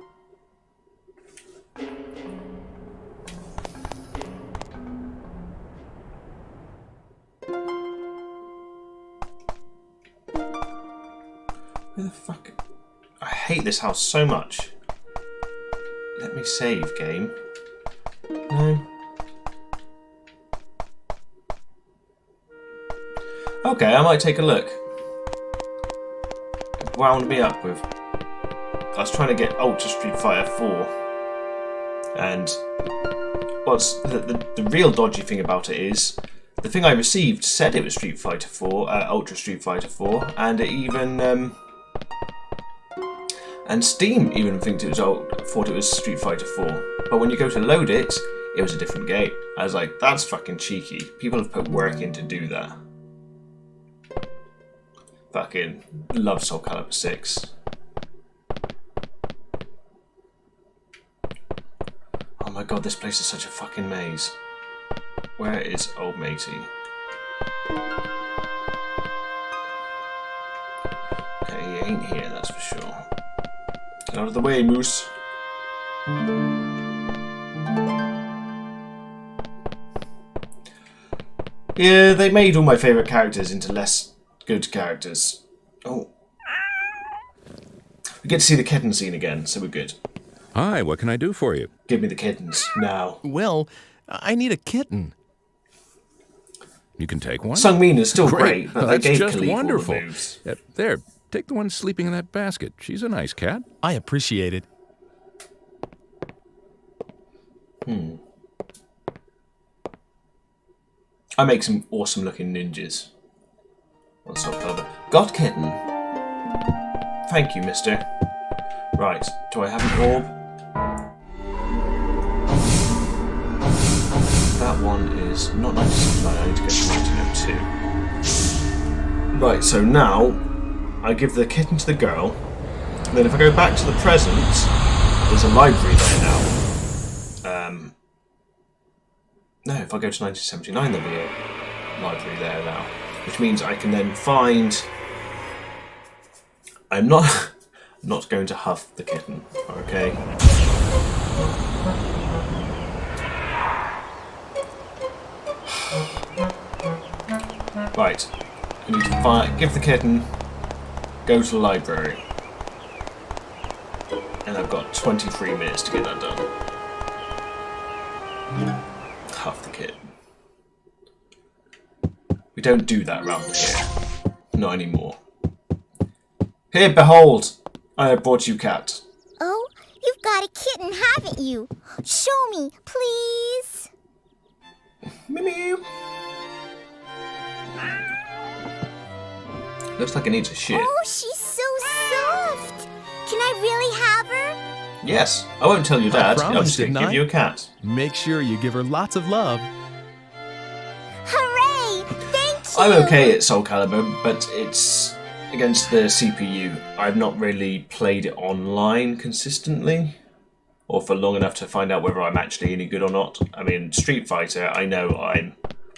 Where the fuck? I hate this house so much. Let me save, game. No. Okay, I might take a look. Wound me up with. I was trying to get Ultra Street Fighter 4, and what's the real dodgy thing about it is the thing I received said it was Street Fighter 4, Ultra Street Fighter 4, and it even and Steam even thought it was Street Fighter 4. But when you go to load it, it was a different game. I was like, that's fucking cheeky. People have put work in to do that. Fucking love Soul Calibur 6. Oh my god, this place is such a fucking maze. Where is old matey? Okay, he ain't here, that's for sure. Get out of the way, Moose. Yeah, they made all my favourite characters into less good characters. Oh. We get to see the kitten scene again, so we're good. Hi, what can I do for you? Give me the kittens, now. Well, I need a kitten. You can take one. Sungmin is still great, but That's they gave just Kalik all the wonderful. moves. There, take the one sleeping in that basket. She's a nice cat. I appreciate it. I make some awesome looking ninjas. What's up, brother? Got kitten. Thank you, mister. Right, do I have an orb? That one is not 1979, I need to get to 1902. Right, so now I give the kitten to the girl. And then if I go back to the present, there's a library there now. No, if I go to 1979, there'll be a library there now. Which means I can then find... I'm not going to huff the kitten, okay? Right. I need to give the kitten, go to the library. And I've got 23 minutes to get that done. Huff the kitten. We don't do that round here. Not anymore. Here, behold! I have brought you cat. Oh, you've got a kitten, haven't you? Show me, please. Meow. Looks like it needs a shit. Oh, she's so soft. Can I really have her? Yes, I won't tell your dad. I'm just going didn't to give I? you a cat. Make sure you give her lots of love. Hooray! Thank you! I'm okay at Soul Calibur, but it's against the CPU. I've not really played it online consistently, or for long enough to find out whether I'm actually any good or not. I mean, Street Fighter, I know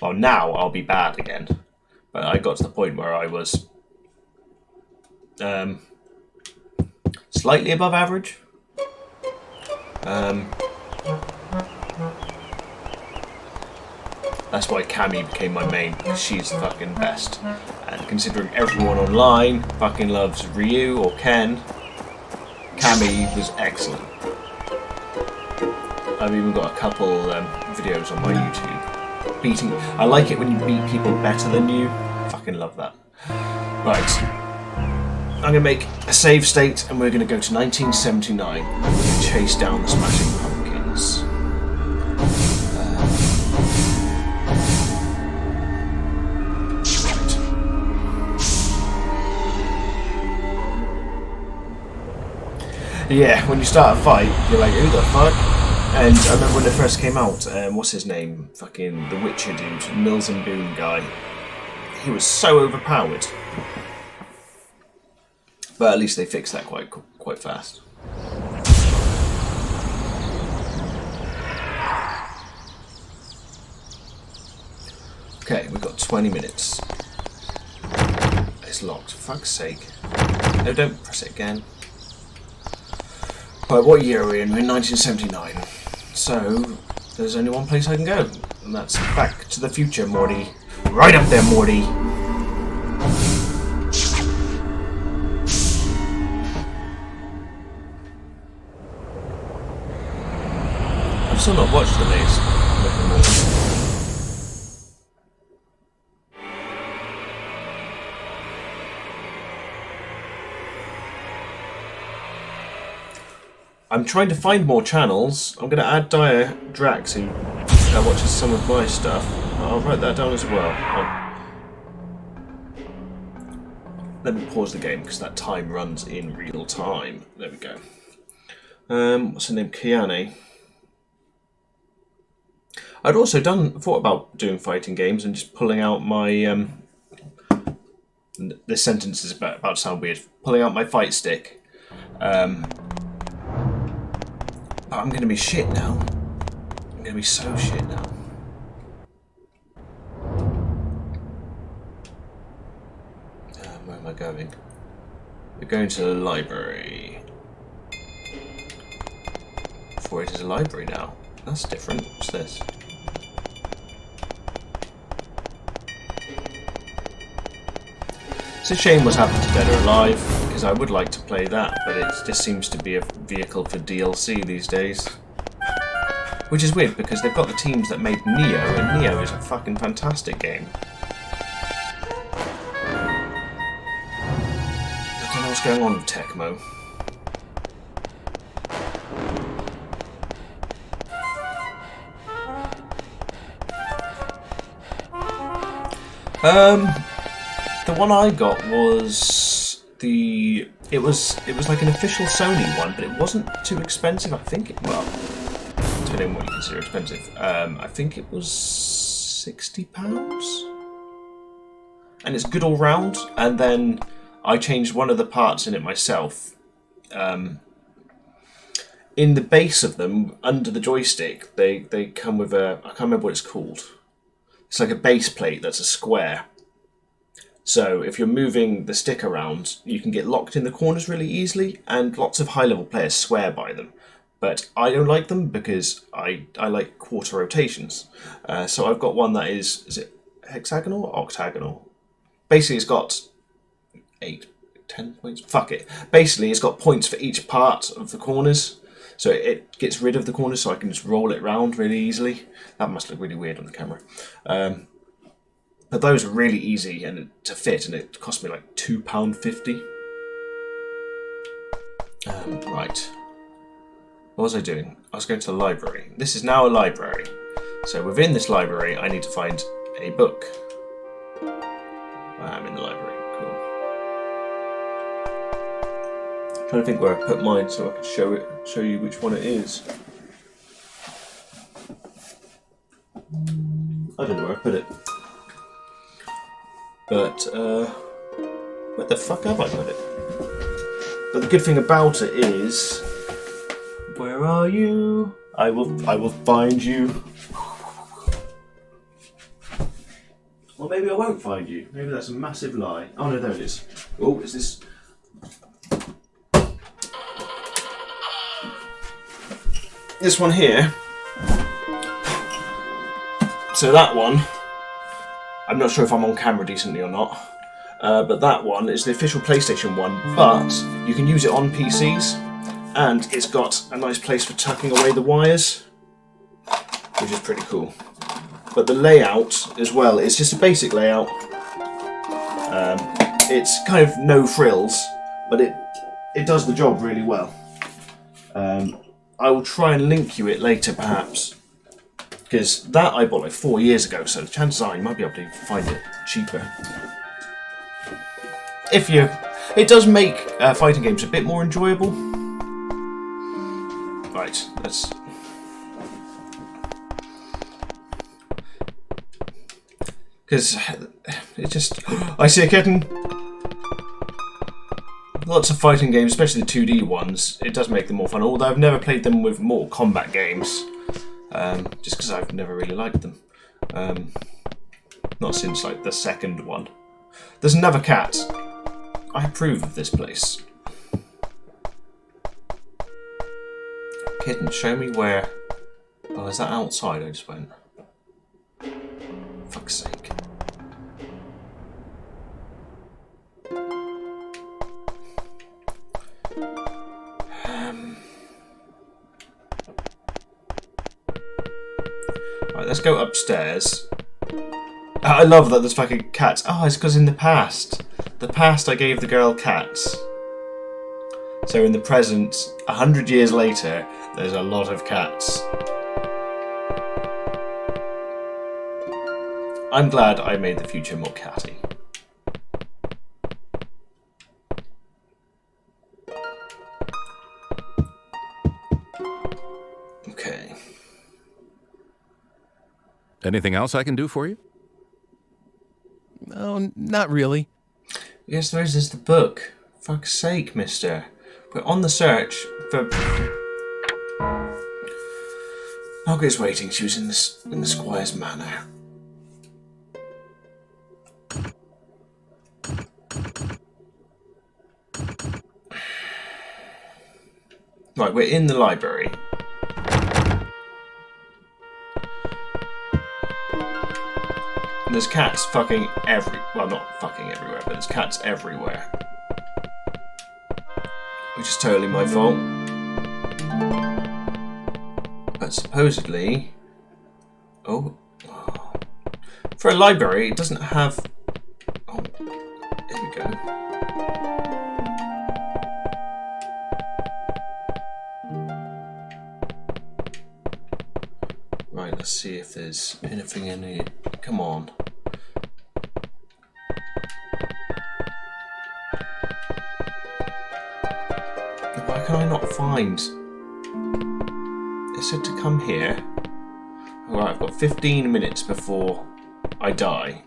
well, now I'll be bad again. But I got to the point where I was slightly above average. That's why Cammy became my main, because she's the fucking best. And considering everyone online fucking loves Ryu or Ken, Cammy was excellent. I've even got a couple videos on my YouTube. I like it when you beat people better than you. Fucking love that. Right. I'm going to make a save state and we're going to go to 1979 and chase down the Smashing Pumpkins. Yeah, when you start a fight, you're like, who the fuck? And I remember when it first came out, what's his name? Fucking The Witcher dude, Mills and Boon guy. He was so overpowered. But at least they fixed that quite fast. Okay, we've got 20 minutes. It's locked, for fuck's sake. No, don't press it again. Right, what year are we in? We're in 1979. So, there's only one place I can go. And that's Back to the Future, Morty. Right up there, Morty! I've still not watched the Maze. I'm trying to find more channels. I'm going to add Dire Drax, who watches some of my stuff. I'll write that down as well. Let me pause the game because that time runs in real time. There we go. What's her name? Kiane. I'd also thought about doing fighting games and just pulling out my... this sentence is about to sound weird. Pulling out my fight stick. I'm going to be shit now. I'm going to be so shit now. Where am I going? We're going to the library. For it is a library now. That's different. What's this? It's a shame what's happened to Dead or Alive, because I would like to play that, but it just seems to be a vehicle for DLC these days. Which is weird, because they've got the teams that made Neo, and Neo is a fucking fantastic game. I don't know what's going on with Tecmo. The one I got was it was like an official Sony one, but it wasn't too expensive. I think well, depending on what you consider expensive. I think it was £60, and it's good all round. And then I changed one of the parts in it myself. In the base of them, under the joystick, they come with I can't remember what it's called. It's like a base plate that's a square. So if you're moving the stick around, you can get locked in the corners really easily, and lots of high-level players swear by them. But I don't like them because I like quarter rotations. So I've got one that is it hexagonal or octagonal? Basically it's got 8, 10 points. Fuck it. Basically it's got points for each part of the corners. So it gets rid of the corners so I can just roll it round really easily. That must look really weird on the camera. But those are really easy and to fit, and it cost me like £2.50. Right. What was I doing? I was going to the library. This is now a library. So within this library, I need to find a book. I'm in the library. Cool. I'm trying to think where I put mine so I can show you which one it is. I don't know where I put it. But, where the fuck have I put it? But the good thing about it is... Where are you? I will find you. Or maybe I won't find you. Maybe that's a massive lie. Oh no, there it is. Oh, is this... This one here. So that one... I'm not sure if I'm on camera decently or not, but that one is the official PlayStation one, but you can use it on PCs, and it's got a nice place for tucking away the wires, which is pretty cool. But the layout as well is just a basic layout. It's kind of no frills, but it does the job really well. I will try and link you it later perhaps. Because that I bought like 4 years ago, so the chances are you might be able to find it cheaper. It does make fighting games a bit more enjoyable. Right, let's Because it just... I see a kitten! Lots of fighting games, especially the 2D ones, it does make them more fun. Although I've never played them with Mortal Kombat games. Just because I've never really liked them. Not since, like, the second one. There's another cat. I approve of this place. Kitten, show me where... Oh, is that outside I just went? Fuck's sake. Right, let's go upstairs. I love that there's fucking cats. Oh, it's because in the past. The past I gave the girl cats. So in the present, 100 years later, there's a lot of cats. I'm glad I made the future more catty. Okay. Anything else I can do for you? Oh, not really. Yes, there is. There's the book. Fuck's sake, mister. We're on the search for... Margaret's waiting. She was in the Squire's manor. Right, we're in the library. And there's cats fucking well, not fucking everywhere, but there's cats everywhere. Which is totally my fault. But supposedly... Oh. For a library, it doesn't have... Oh, here we go. Right, let's see if there's anything in here. Come on. Why can I not find... It said to come here. Alright, I've got 15 minutes before I die.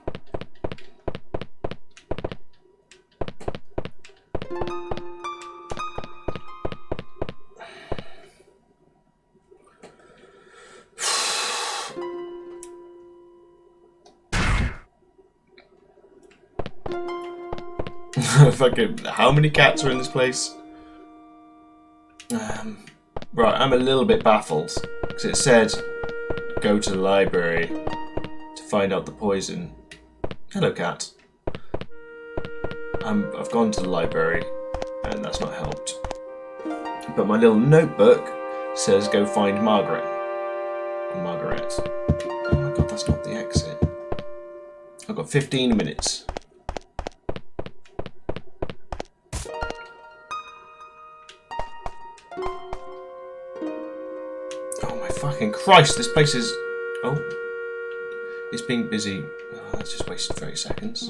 Fucking, how many cats are in this place? Right, I'm a little bit baffled because it said go to the library to find out the poison. Hello, cat. I've gone to the library and that's not helped. But my little notebook says go find Margaret. Margaret. Oh my god, that's not the exit. I've got 15 minutes. Fucking Christ, this place is... Oh. It's being busy. Oh, that's just wasted 30 seconds.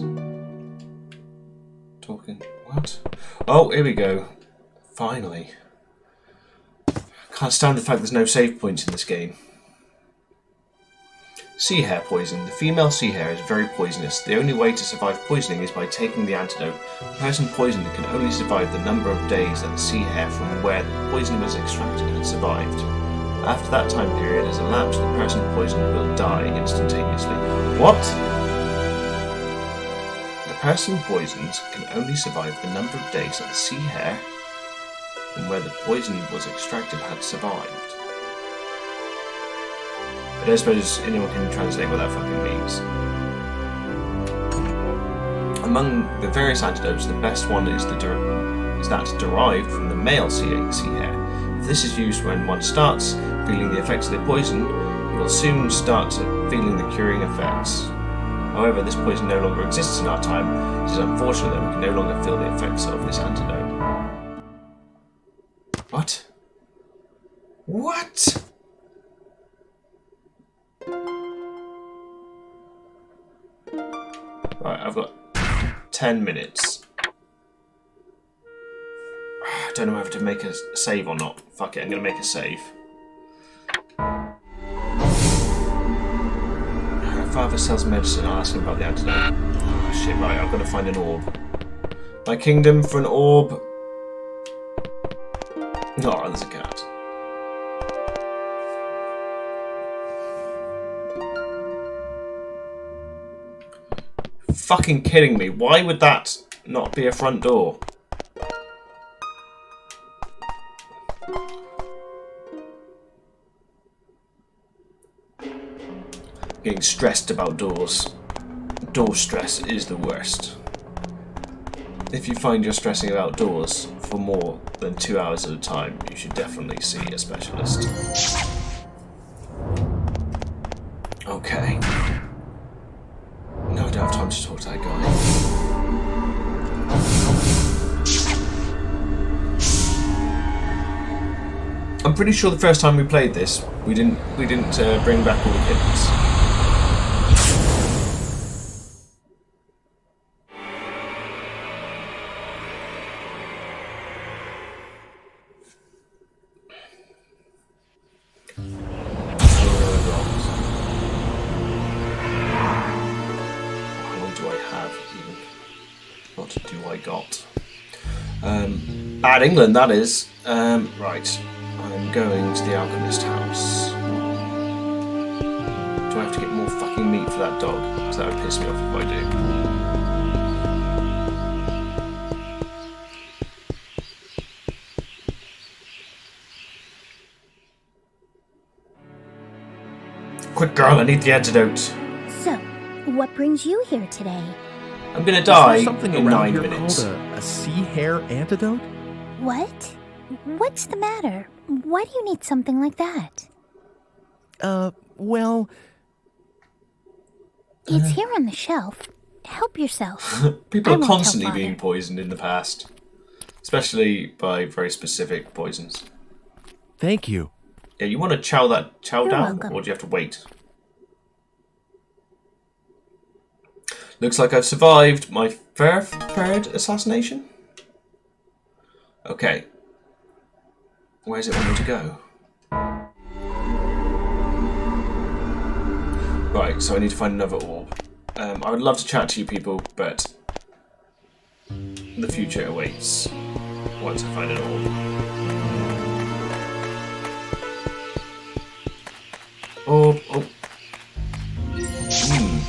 Talking... What? Oh, here we go. Finally. Can't stand the fact there's no save points in this game. Sea hare poison. The female sea hare is very poisonous. The only way to survive poisoning is by taking the antidote. The person poisoned can only survive the number of days that the sea hare from where the poison was extracted had survived. After that time period has elapsed, the person poisoned will die instantaneously. What? The person poisoned can only survive the number of days that the sea hare from where the poison was extracted had survived. I don't suppose anyone can translate what that fucking means. Among the various antidotes, the best one is that derived from the male sea hare. If this is used when one starts feeling the effects of the poison, you will soon start feeling the curing effects. However, this poison no longer exists in our time. It is unfortunate that we can no longer feel the effects of this antidote. What? What? Right, I've got 10 minutes. I don't know whether to make a save or not. Fuck it, I'm going to make a save. father sells medicine. I'll ask him about the antidote. Oh, shit, right, I've got to find an orb. My kingdom for an orb. Oh, there's a cat. Fucking kidding me. Why would that not be a front door? Getting stressed about doors. Door stress is the worst. If you find you're stressing about doors for more than 2 hours at a time, you should definitely see a specialist. Okay. No, I don't have time to talk to that guy. I'm pretty sure the first time we played this, we didn't bring back all the kittens. Bad England, that is. Right. I'm going to the alchemist house. Do I have to get more fucking meat for that dog? Because that would piss me off if I do. Quick, girl, I need the antidote. So, what brings you here today? I'm gonna die something in around 9 here minutes. called a sea hare antidote? What? What's the matter? Why do you need something like that? Well... It's here on the shelf. Help yourself. People I are won't tell constantly Father. being poisoned in the past. Especially by very specific poisons. Thank you. Yeah, you want to chow You're down? welcome. Or do you have to wait? Looks like I've survived my third assassination. Okay. Where's it want me to go? Right, so I need to find another orb. I would love to chat to you people, but the future awaits once I find an orb. Oh.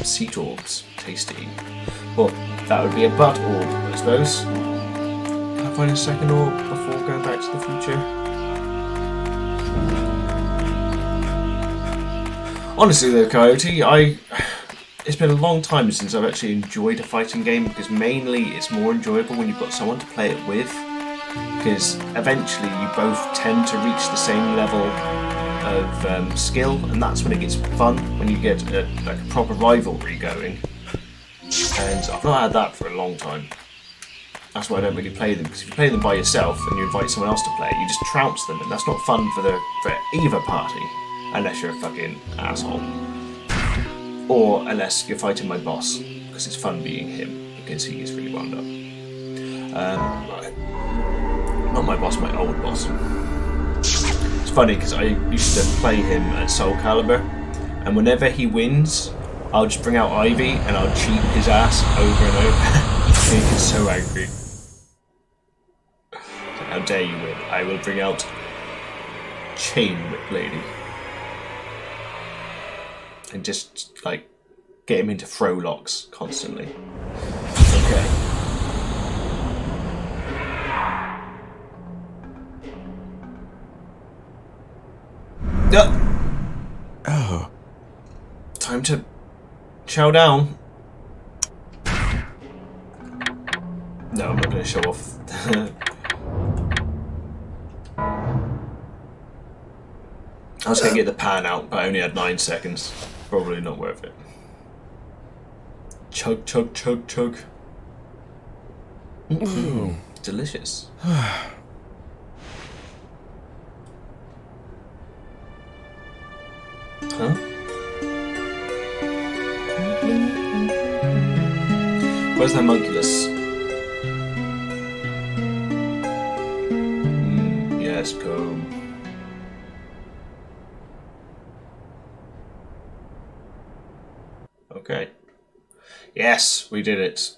Seat orbs. Tasty. Well, that would be a butt orb, I suppose. Can I find a second orb before going back to the future? Honestly though, Coyote, it's been a long time since I've actually enjoyed a fighting game, because mainly it's more enjoyable when you've got someone to play it with, because eventually you both tend to reach the same level of skill, and that's when it gets fun, when you get a proper rivalry going. And I've not had that for a long time. That's why I don't really play them, because if you play them by yourself and you invite someone else to play, you just trounce them, and that's not fun for either party, unless you're a fucking asshole. Or unless you're fighting my boss, because it's fun being him, because he is really wound up. Not my boss, my old boss. It's funny, because I used to play him at Soul Calibur, and whenever he wins, I'll just bring out Ivy, and I'll cheat his ass over and over. He gets so angry. How dare you win? I will bring out Chain Whip Lady. And just, like, get him into throw locks constantly. Okay. Oh. Time to chow down. No, I'm not going to show off. I was going to get the pan out, but I only had 9 seconds. Probably not worth it. Chug, chug, chug, chug. Delicious. Huh? Where's the homunculus? Yes, go. Okay. Yes, we did it.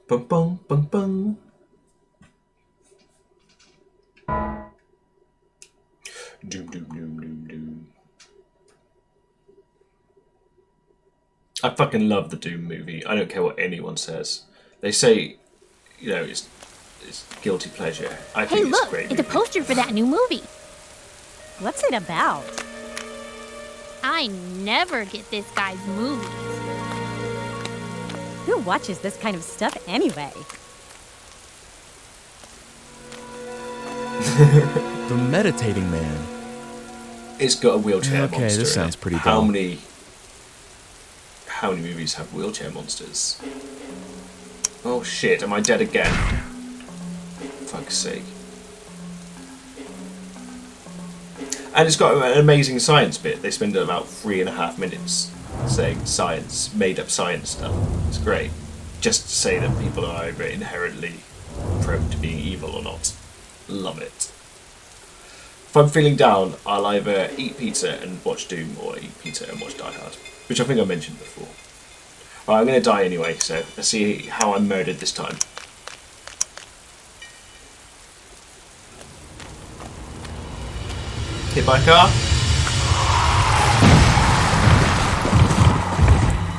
Bum bum bum bum. Doom doom doom doom doom. I fucking love the Doom movie. I don't care what anyone says. They say, you know, it's guilty pleasure. I think Hey, it's look, a great it's a movie. poster for that new movie. What's it about? I never get this guy's movies. Who watches this kind of stuff anyway? The Meditating Man. It's got a wheelchair Okay, monster. this in sounds it. pretty How dull. many movies have wheelchair monsters? Oh shit, am I dead again? Fuck's sake. And it's got an amazing science bit. They spend about 3.5 minutes saying science, made up science stuff. It's great. Just to say that people are either inherently prone to being evil or not. Love it. If I'm feeling down, I'll either eat pizza and watch Doom or eat pizza and watch Die Hard, which I think I mentioned before. Right, I'm going to die anyway, so let's see how I'm murdered this time. Hit by a car.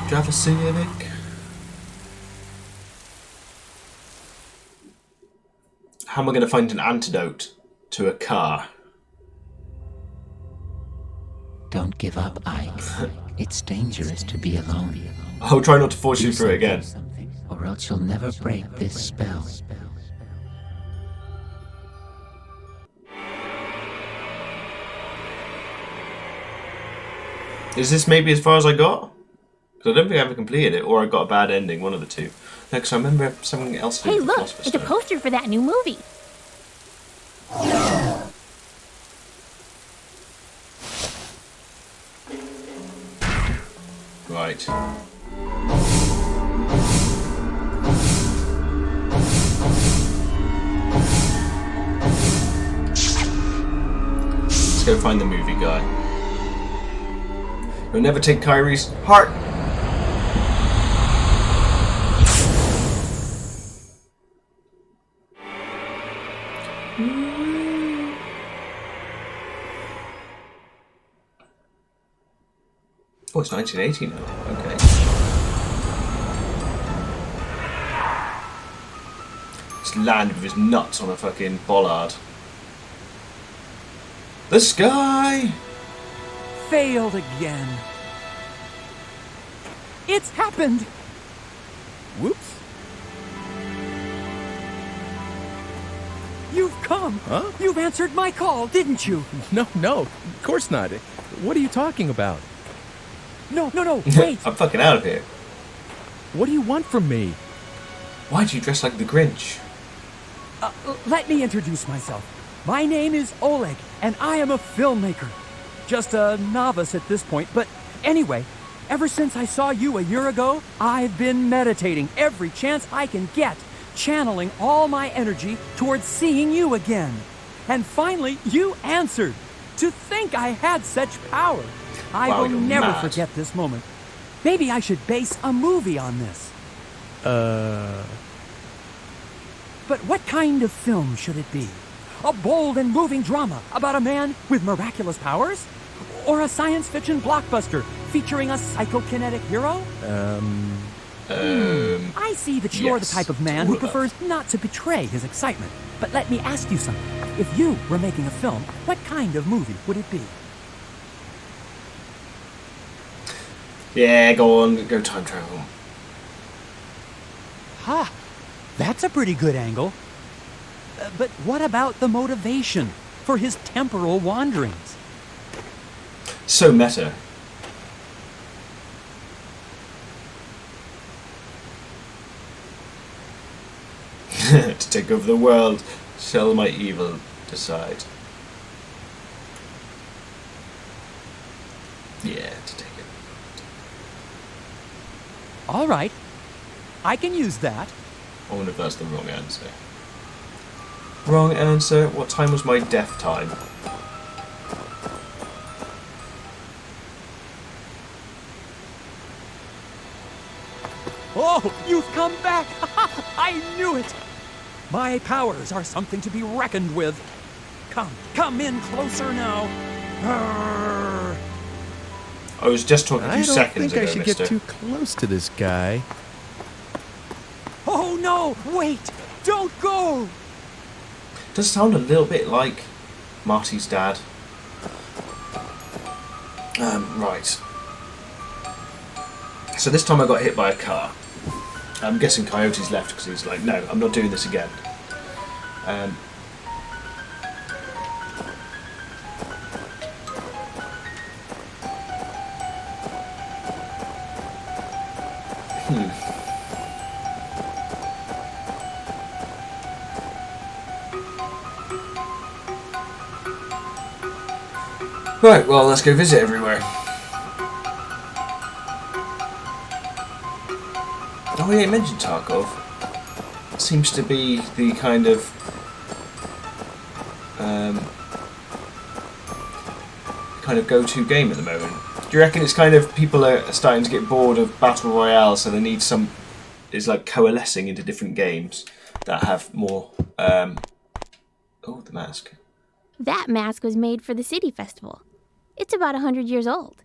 Drive a Civic. How am I going to find an antidote to a car? Don't give up, Ike. It's dangerous to be alone. I'll try not to force you through it again. Or else you'll never break this spell. Is this maybe as far as I got? Because I don't think I ever completed it, or I got a bad ending, one of the two. No, because I remember something else. Hey, look, it's a poster for that new movie. Right. Let's go find the movie guy. You'll never take Kyrie's heart. Oh, it's 1980 now. Okay. He's landed with his nuts on a fucking bollard. The sky! Failed again. It's happened! Whoops. You've come! Huh? You've answered my call, didn't you? No, of course not. What are you talking about? No, wait! I'm fucking out of here. What do you want from me? Why do you dress like the Grinch? Let me introduce myself. My name is Oleg, and I am a filmmaker. Just a novice at this point, but anyway, ever since I saw you a year ago, I've been meditating every chance I can get, channeling all my energy towards seeing you again. And finally, you answered. To think I had such power. I Wow, will you're never mad. forget this moment. Maybe I should base a movie on this. But what kind of film should it be? A bold and moving drama about a man with miraculous powers? Or a science fiction blockbuster featuring a psychokinetic hero? I see that you're the yes. type of man who prefers not to betray his excitement. But let me ask you something. If you were making a film, what kind of movie would it be? Yeah, go on, go time travel. Ha! That's a pretty good angle. But what about the motivation for his temporal wanderings? So meta. To take over the world, shall my evil decide. Yeah, to take it. All right. I can use that. I wonder if that's the wrong answer. Wrong answer. What time was my death time? Oh, you've come back! I knew it! My powers are something to be reckoned with. Come in closer now. Arr. I was just talking a few seconds ago, I don't think I should mister. get too close to this guy. Oh no! Wait! Don't go! Does sound a little bit like Marty's dad. Right. So this time I got hit by a car. I'm guessing Coyote's left because he's like, no, I'm not doing this again. Right, well, let's go visit everywhere. Oh, yeah, you mentioned Tarkov. Seems to be the kind of go-to game at the moment. Do you reckon it's kind of people are starting to get bored of Battle Royale, so they need some... It's like coalescing into different games that have more... Oh, the mask. That mask was made for the City Festival. It's about 100 years old.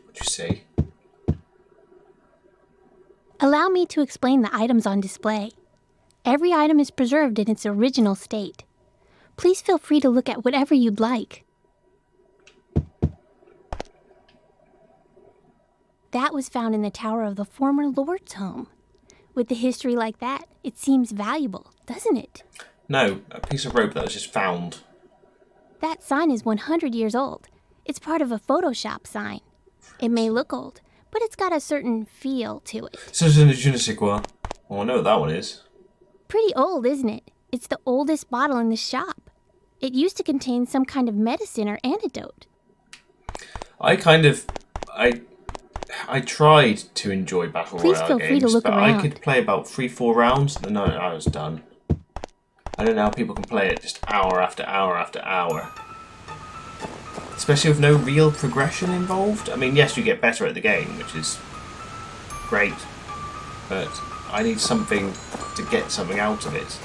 What'd you say? Allow me to explain the items on display. Every item is preserved in its original state. Please feel free to look at whatever you'd like. That was found in the tower of the former Lord's home. With a history like that, it seems valuable, doesn't it? No, a piece of rope that was just found. That sign is 100 years old. It's part of a Photoshop sign. It may look old, but it's got a certain feel to it. C'est je ne sais quoi. Oh, I know what that one is. Pretty old, isn't it? It's the oldest bottle in the shop. It used to contain some kind of medicine or antidote. I tried to enjoy Battle Please Royale feel games, free to look but around. I could play about 3-4 rounds, and then I was done. I don't know how people can play it just hour after hour after hour. Especially with no real progression involved. I mean, yes, you get better at the game, which is great, but I need something to get something out of it.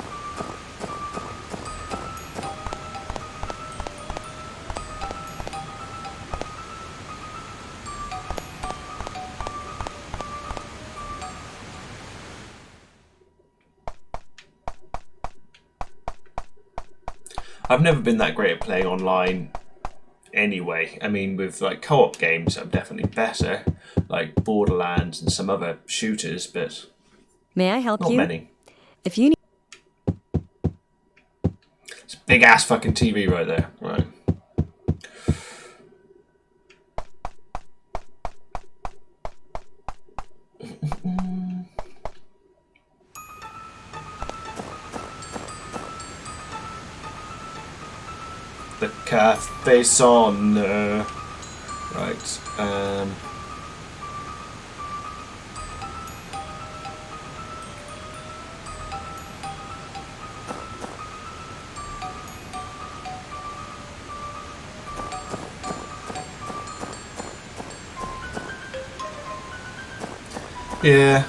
I've never been that great at playing online anyway. I mean, with like co-op games, I'm definitely better, like Borderlands and some other shooters, but May I help not you? many. If you need... It's a big ass fucking TV right there. Right. The cafe sauna. Right. Yeah.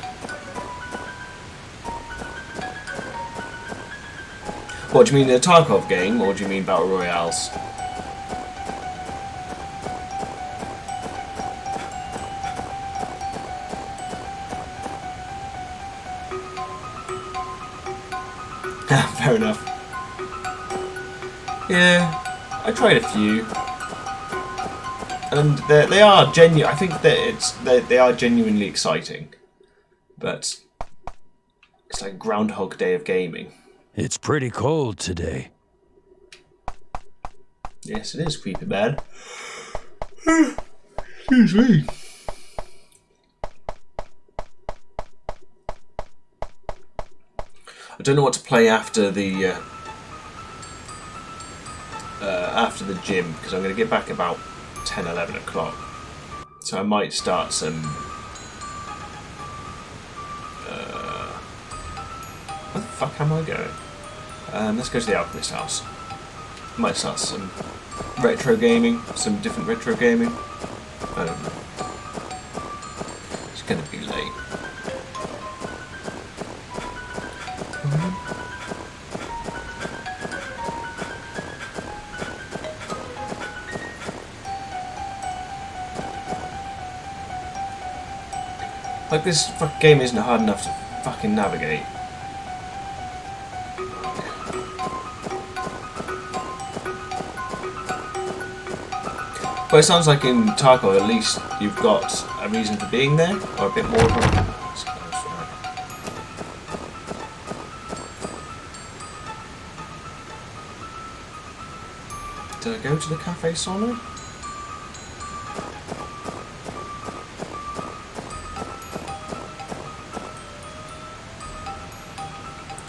What, do you mean a Tarkov game, or do you mean Battle Royales? Fair enough. Yeah, I tried a few, and they are genuine. I think that they are genuinely exciting, but it's like Groundhog Day of gaming. It's pretty cold today. Yes, it is creepy bad. Excuse me. I don't know what to play after the gym, because I'm going to get back about 10, 11 o'clock. So I might start some... where the fuck am I going? Let's go to the Alchemist house. Might start some retro gaming, some different retro gaming. I don't know. It's gonna be late. Like, this fucking game isn't hard enough to fucking navigate. But it sounds like in Tarkov, at least you've got a reason for being there, or a bit more of a... Did I go to the Cafe Sauna?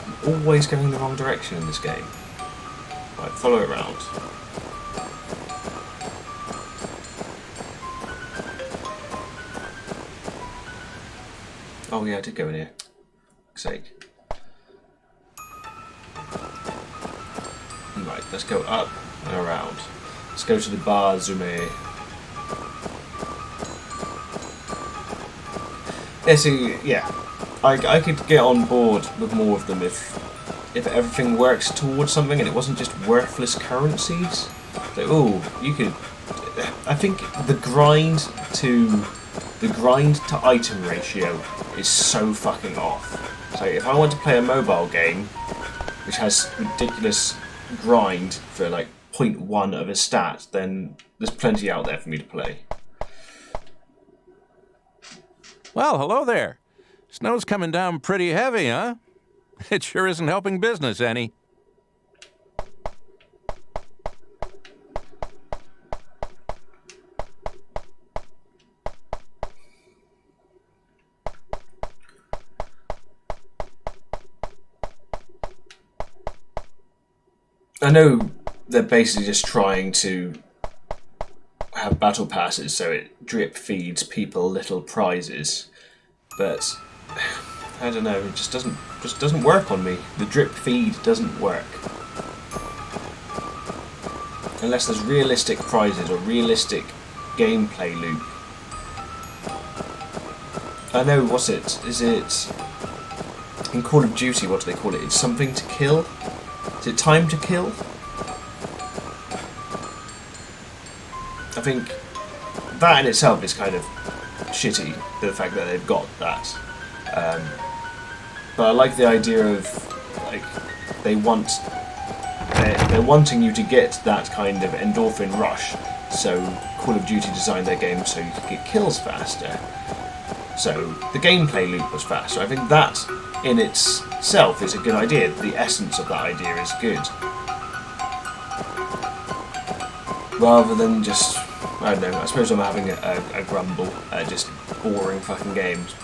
I'm always going the wrong direction in this game. Right, follow it around. Oh yeah, I did go in here. For fuck's sake. Right, let's go up and around. Let's go to the Bar Zume. Yeah, see, yeah. I could get on board with more of them if everything works towards something and it wasn't just worthless currencies. Like, oh, you could... I think the grind to item ratio is so fucking off. So if I want to play a mobile game which has ridiculous grind for like 0.1 of a stat, then there's plenty out there for me to play. Well, hello there. Snow's coming down pretty heavy, huh? It sure isn't helping business any. I know they're basically just trying to have battle passes so it drip feeds people little prizes, but I don't know, it just doesn't work on me. The drip feed doesn't work. Unless there's realistic prizes or realistic gameplay loop. I know, what's it? Is it... in Call of Duty, what do they call it? It's something to kill? Is it time to kill? I think that in itself is kind of shitty, the fact that they've got that. But I like the idea of, like, they're wanting you to get that kind of endorphin rush, so Call of Duty designed their game so you could get kills faster. So the gameplay loop was faster. I think that in itself is a good idea. The essence of that idea is good. Rather than just, I don't know, I suppose I'm having a grumble at just boring fucking games.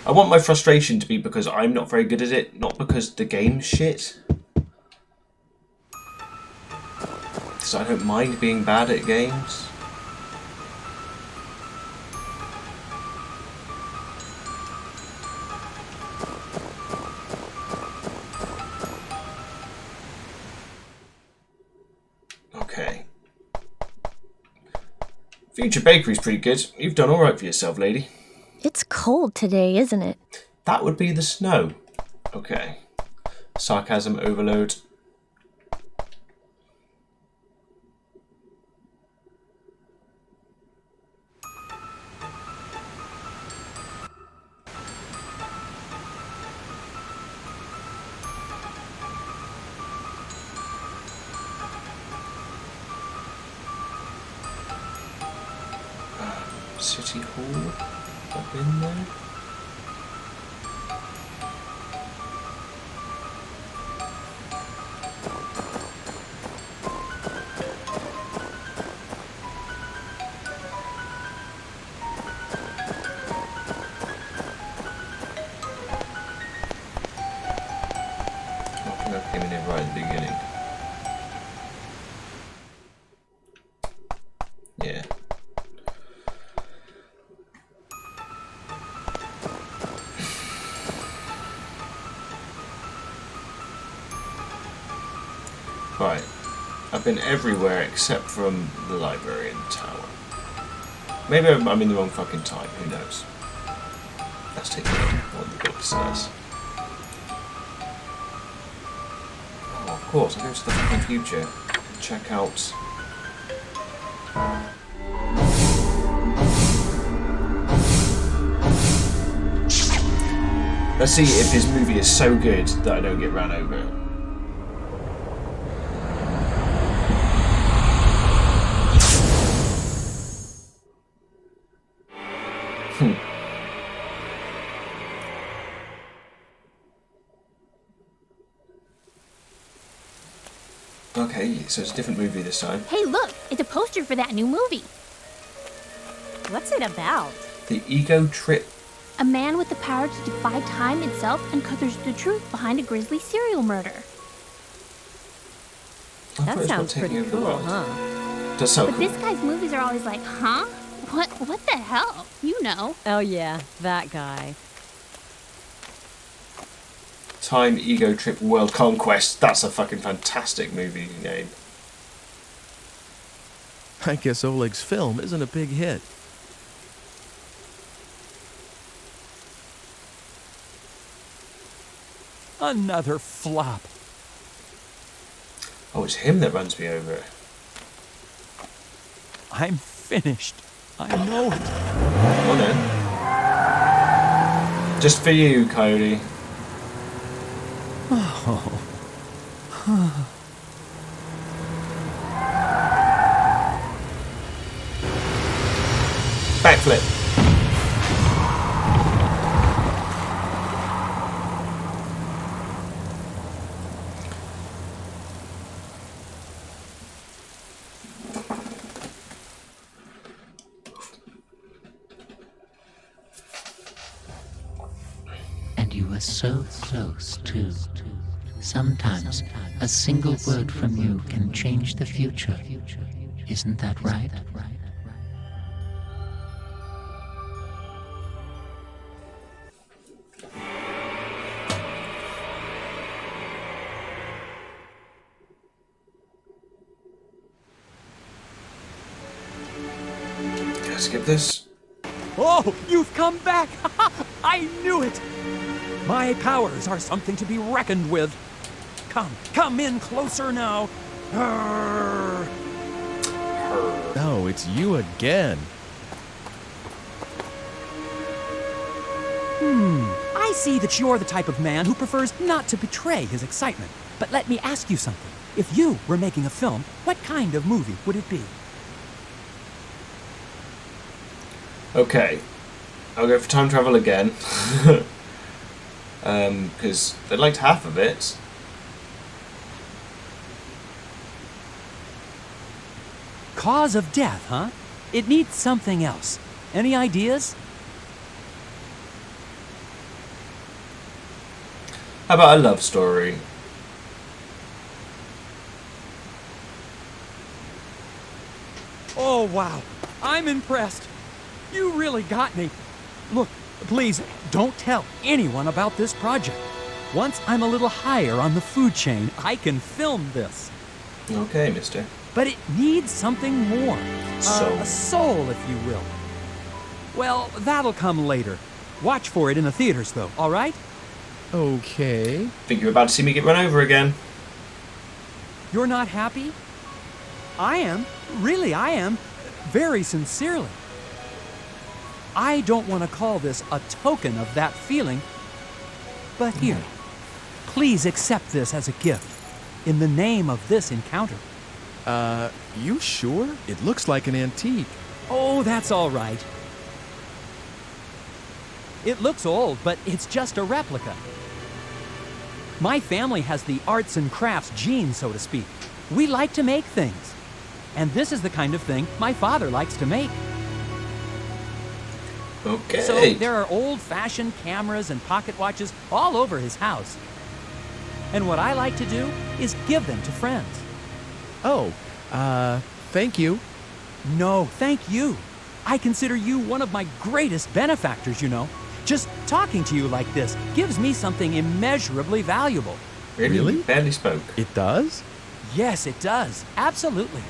I want my frustration to be because I'm not very good at it, not because the game's shit. Because I don't mind being bad at games. Okay. Future Bakery's pretty good. You've done alright for yourself, lady. It's cold today, isn't it? That would be the snow. Okay. Sarcasm overload. City Hall. Up in there. I think I came in here right at the beginning. Yeah. Right. I've been everywhere except from the library and the tower. Maybe I'm in the wrong fucking time. Who knows? Let's take a look at what the book says. Oh, of course, I go to the fucking future and check out. Let's see if his movie is so good that I don't get ran over. Okay, so it's a different movie this time. Hey, look! It's a poster for that new movie. What's it about? The Ego Trip. A man with the power to defy time itself uncovers the truth behind a grisly serial murder. That sounds pretty cool, huh? Does sound But this guy's movies are always like, huh? What the hell? You know. Oh yeah, that guy. Time Ego Trip World Conquest. That's a fucking fantastic movie name. I guess Oleg's film isn't a big hit. Another flop. Oh, it's him that runs me over. I'm finished. I know it. On then. Just for you, Coyote. Oh. Backflip. And you were so close, too. Sometimes a single word from you can change the future. Isn't that right? Can I skip this? Oh, you've come back! I knew it! My powers are something to be reckoned with. Come in closer now. Arr. Oh, it's you again. I see that you're the type of man who prefers not to betray his excitement. But let me ask you something. If you were making a film, what kind of movie would it be? Okay. I'll go for time travel again. Because they liked half of it. Cause of death, huh? It needs something else. Any ideas? How about a love story? Oh, wow. I'm impressed. You really got me. Look, please, don't tell anyone about this project. Once I'm a little higher on the food chain, I can film this. Okay, mister. But it needs something more. Soul. A soul, if you will. Well, that'll come later. Watch for it in the theaters, though, all right? Okay. Think you're about to see me get run over again. You're not happy? I am. Really, I am. Very sincerely. I don't want to call this a token of that feeling, but here, please accept this as a gift in the name of this encounter. You sure? It looks like an antique. Oh, that's all right. It looks old, but it's just a replica. My family has the arts and crafts gene, so to speak. We like to make things. And this is the kind of thing my father likes to make. Okay. So there are old-fashioned cameras and pocket watches all over his house. And what I like to do is give them to friends. Oh, thank you. No, thank you. I consider you one of my greatest benefactors, you know. Just talking to you like this gives me something immeasurably valuable. Really? Barely spoke. It does? Yes, it does. Absolutely.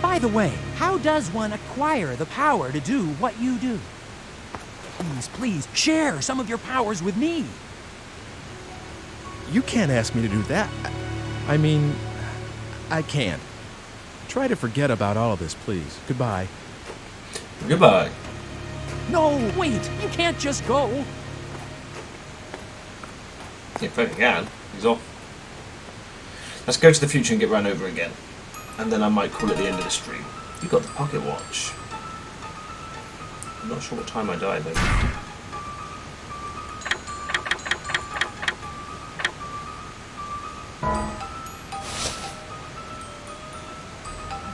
By the way, how does one acquire the power to do what you do? Please, share some of your powers with me. You can't ask me to do that. I mean, I can't. Try to forget about all of this, please. Goodbye. Goodbye. No, wait, you can't just go. If I can, he's off. Let's go to the future and get run over again. And then I might call it the end of the stream. You got the pocket watch. I'm not sure what time I died though.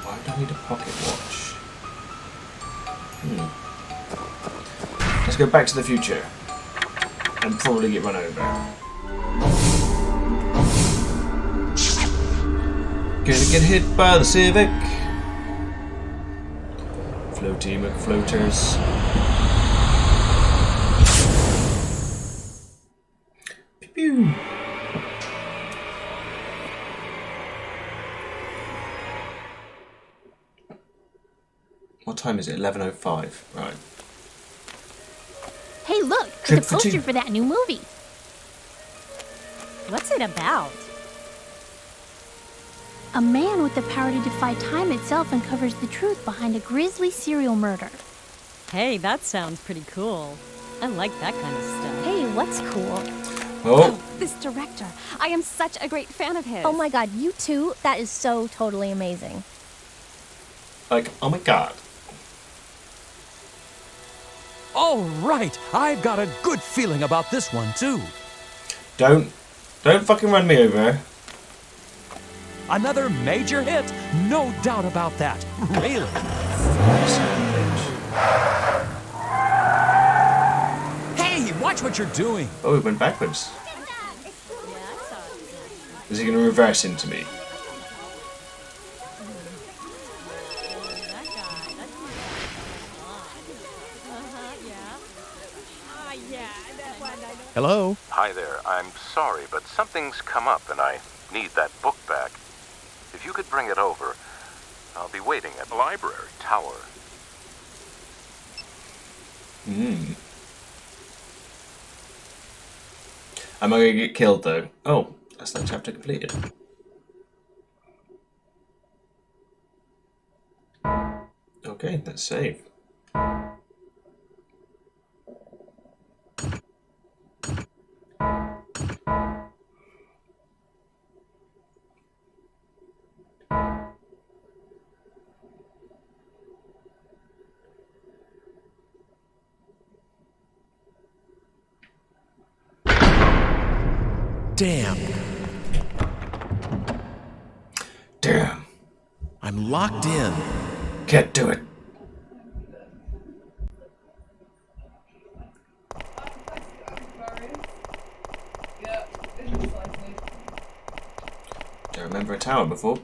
Why do I need a pocket watch? Let's go back to the future. And probably get run over. Gonna get hit by the Civic. Floaty McFloaters. Pew pew. What time is it? 11:05. Right. Hey, look! Trip It's a for two. poster for that new movie. What's it about? A man with the power to defy time itself uncovers the truth behind a grisly serial murder. Hey, that sounds pretty cool. I like that kind of stuff. Hey, what's cool? Oh, This director. I am such a great fan of his. Oh my god, you too? That is so totally amazing. like, oh my god. All right, I've got a good feeling about this one too. Don't fucking run me over. Another major hit, no doubt about that. Really. Hey, watch what you're doing. Oh, it went backwards. Is he going to reverse into me? Hello? Hi there. I'm sorry, but something's come up and I need that book back. If you could bring it over, I'll be waiting at the library tower. Am I going to get killed though? Oh, that's that chapter completed. Okay, let's save. Damn. Damn. I'm locked in. Can't do it. Don't remember a tower before.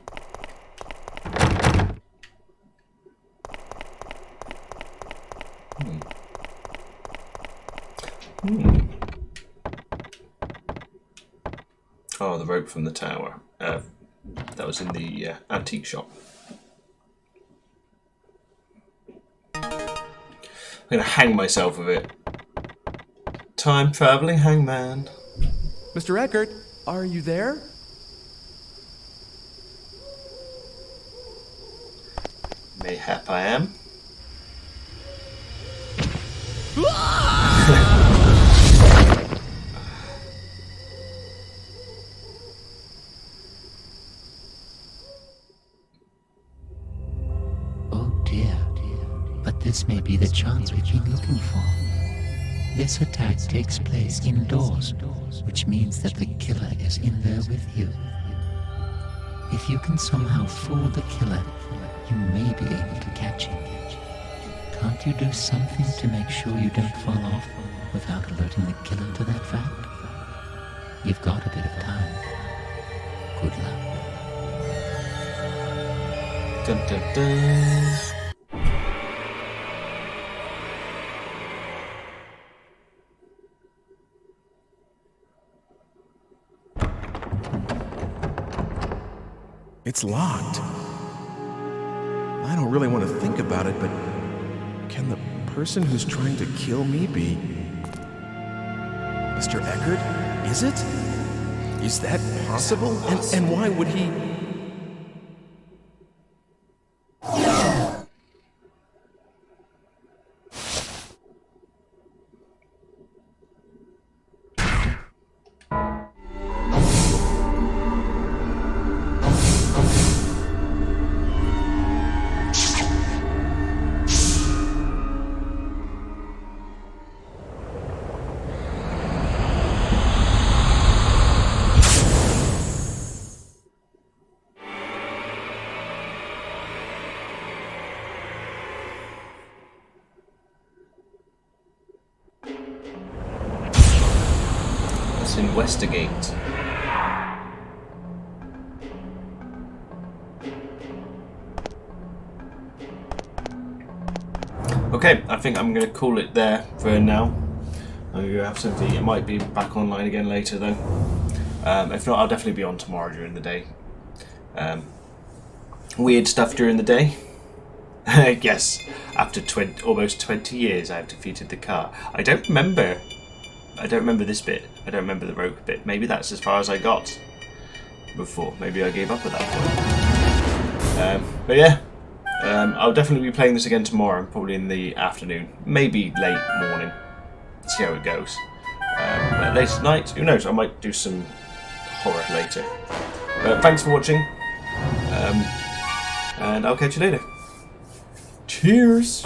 Oh, the rope from the tower. That was in the antique shop. I'm gonna hang myself with it. Time traveling hangman. Mr. Eckert, are you there? Mayhap I am. Oh dear. But this may be the chance we've been looking for. This attack takes place indoors, which means that the killer is in there with you. If you can somehow fool the killer, you may be able to catch him. Can't you do something to make sure you don't fall off without alerting the killer to that fact? You've got a bit of time. Good luck. Dun, dun, dun. It's locked. I don't really want to think about it, but can the person who's trying to kill me be Mr. Eckert? Is it? Is that possible? And why would he... Investigate. Okay, I think I'm going to call it there for now. I'm going to have something. It might be back online again later though. If not, I'll definitely be on tomorrow during the day. Weird stuff during the day. Yes, after almost 20 years I've defeated the car. I don't remember this bit. I don't remember the rope bit. Maybe that's as far as I got before. Maybe I gave up at that point. But yeah, I'll definitely be playing this again tomorrow, probably in the afternoon, maybe late morning. See how it goes. But late at night, who knows? I might do some horror later. But thanks for watching, and I'll catch you later. Cheers!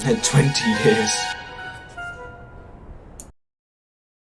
In 20 years.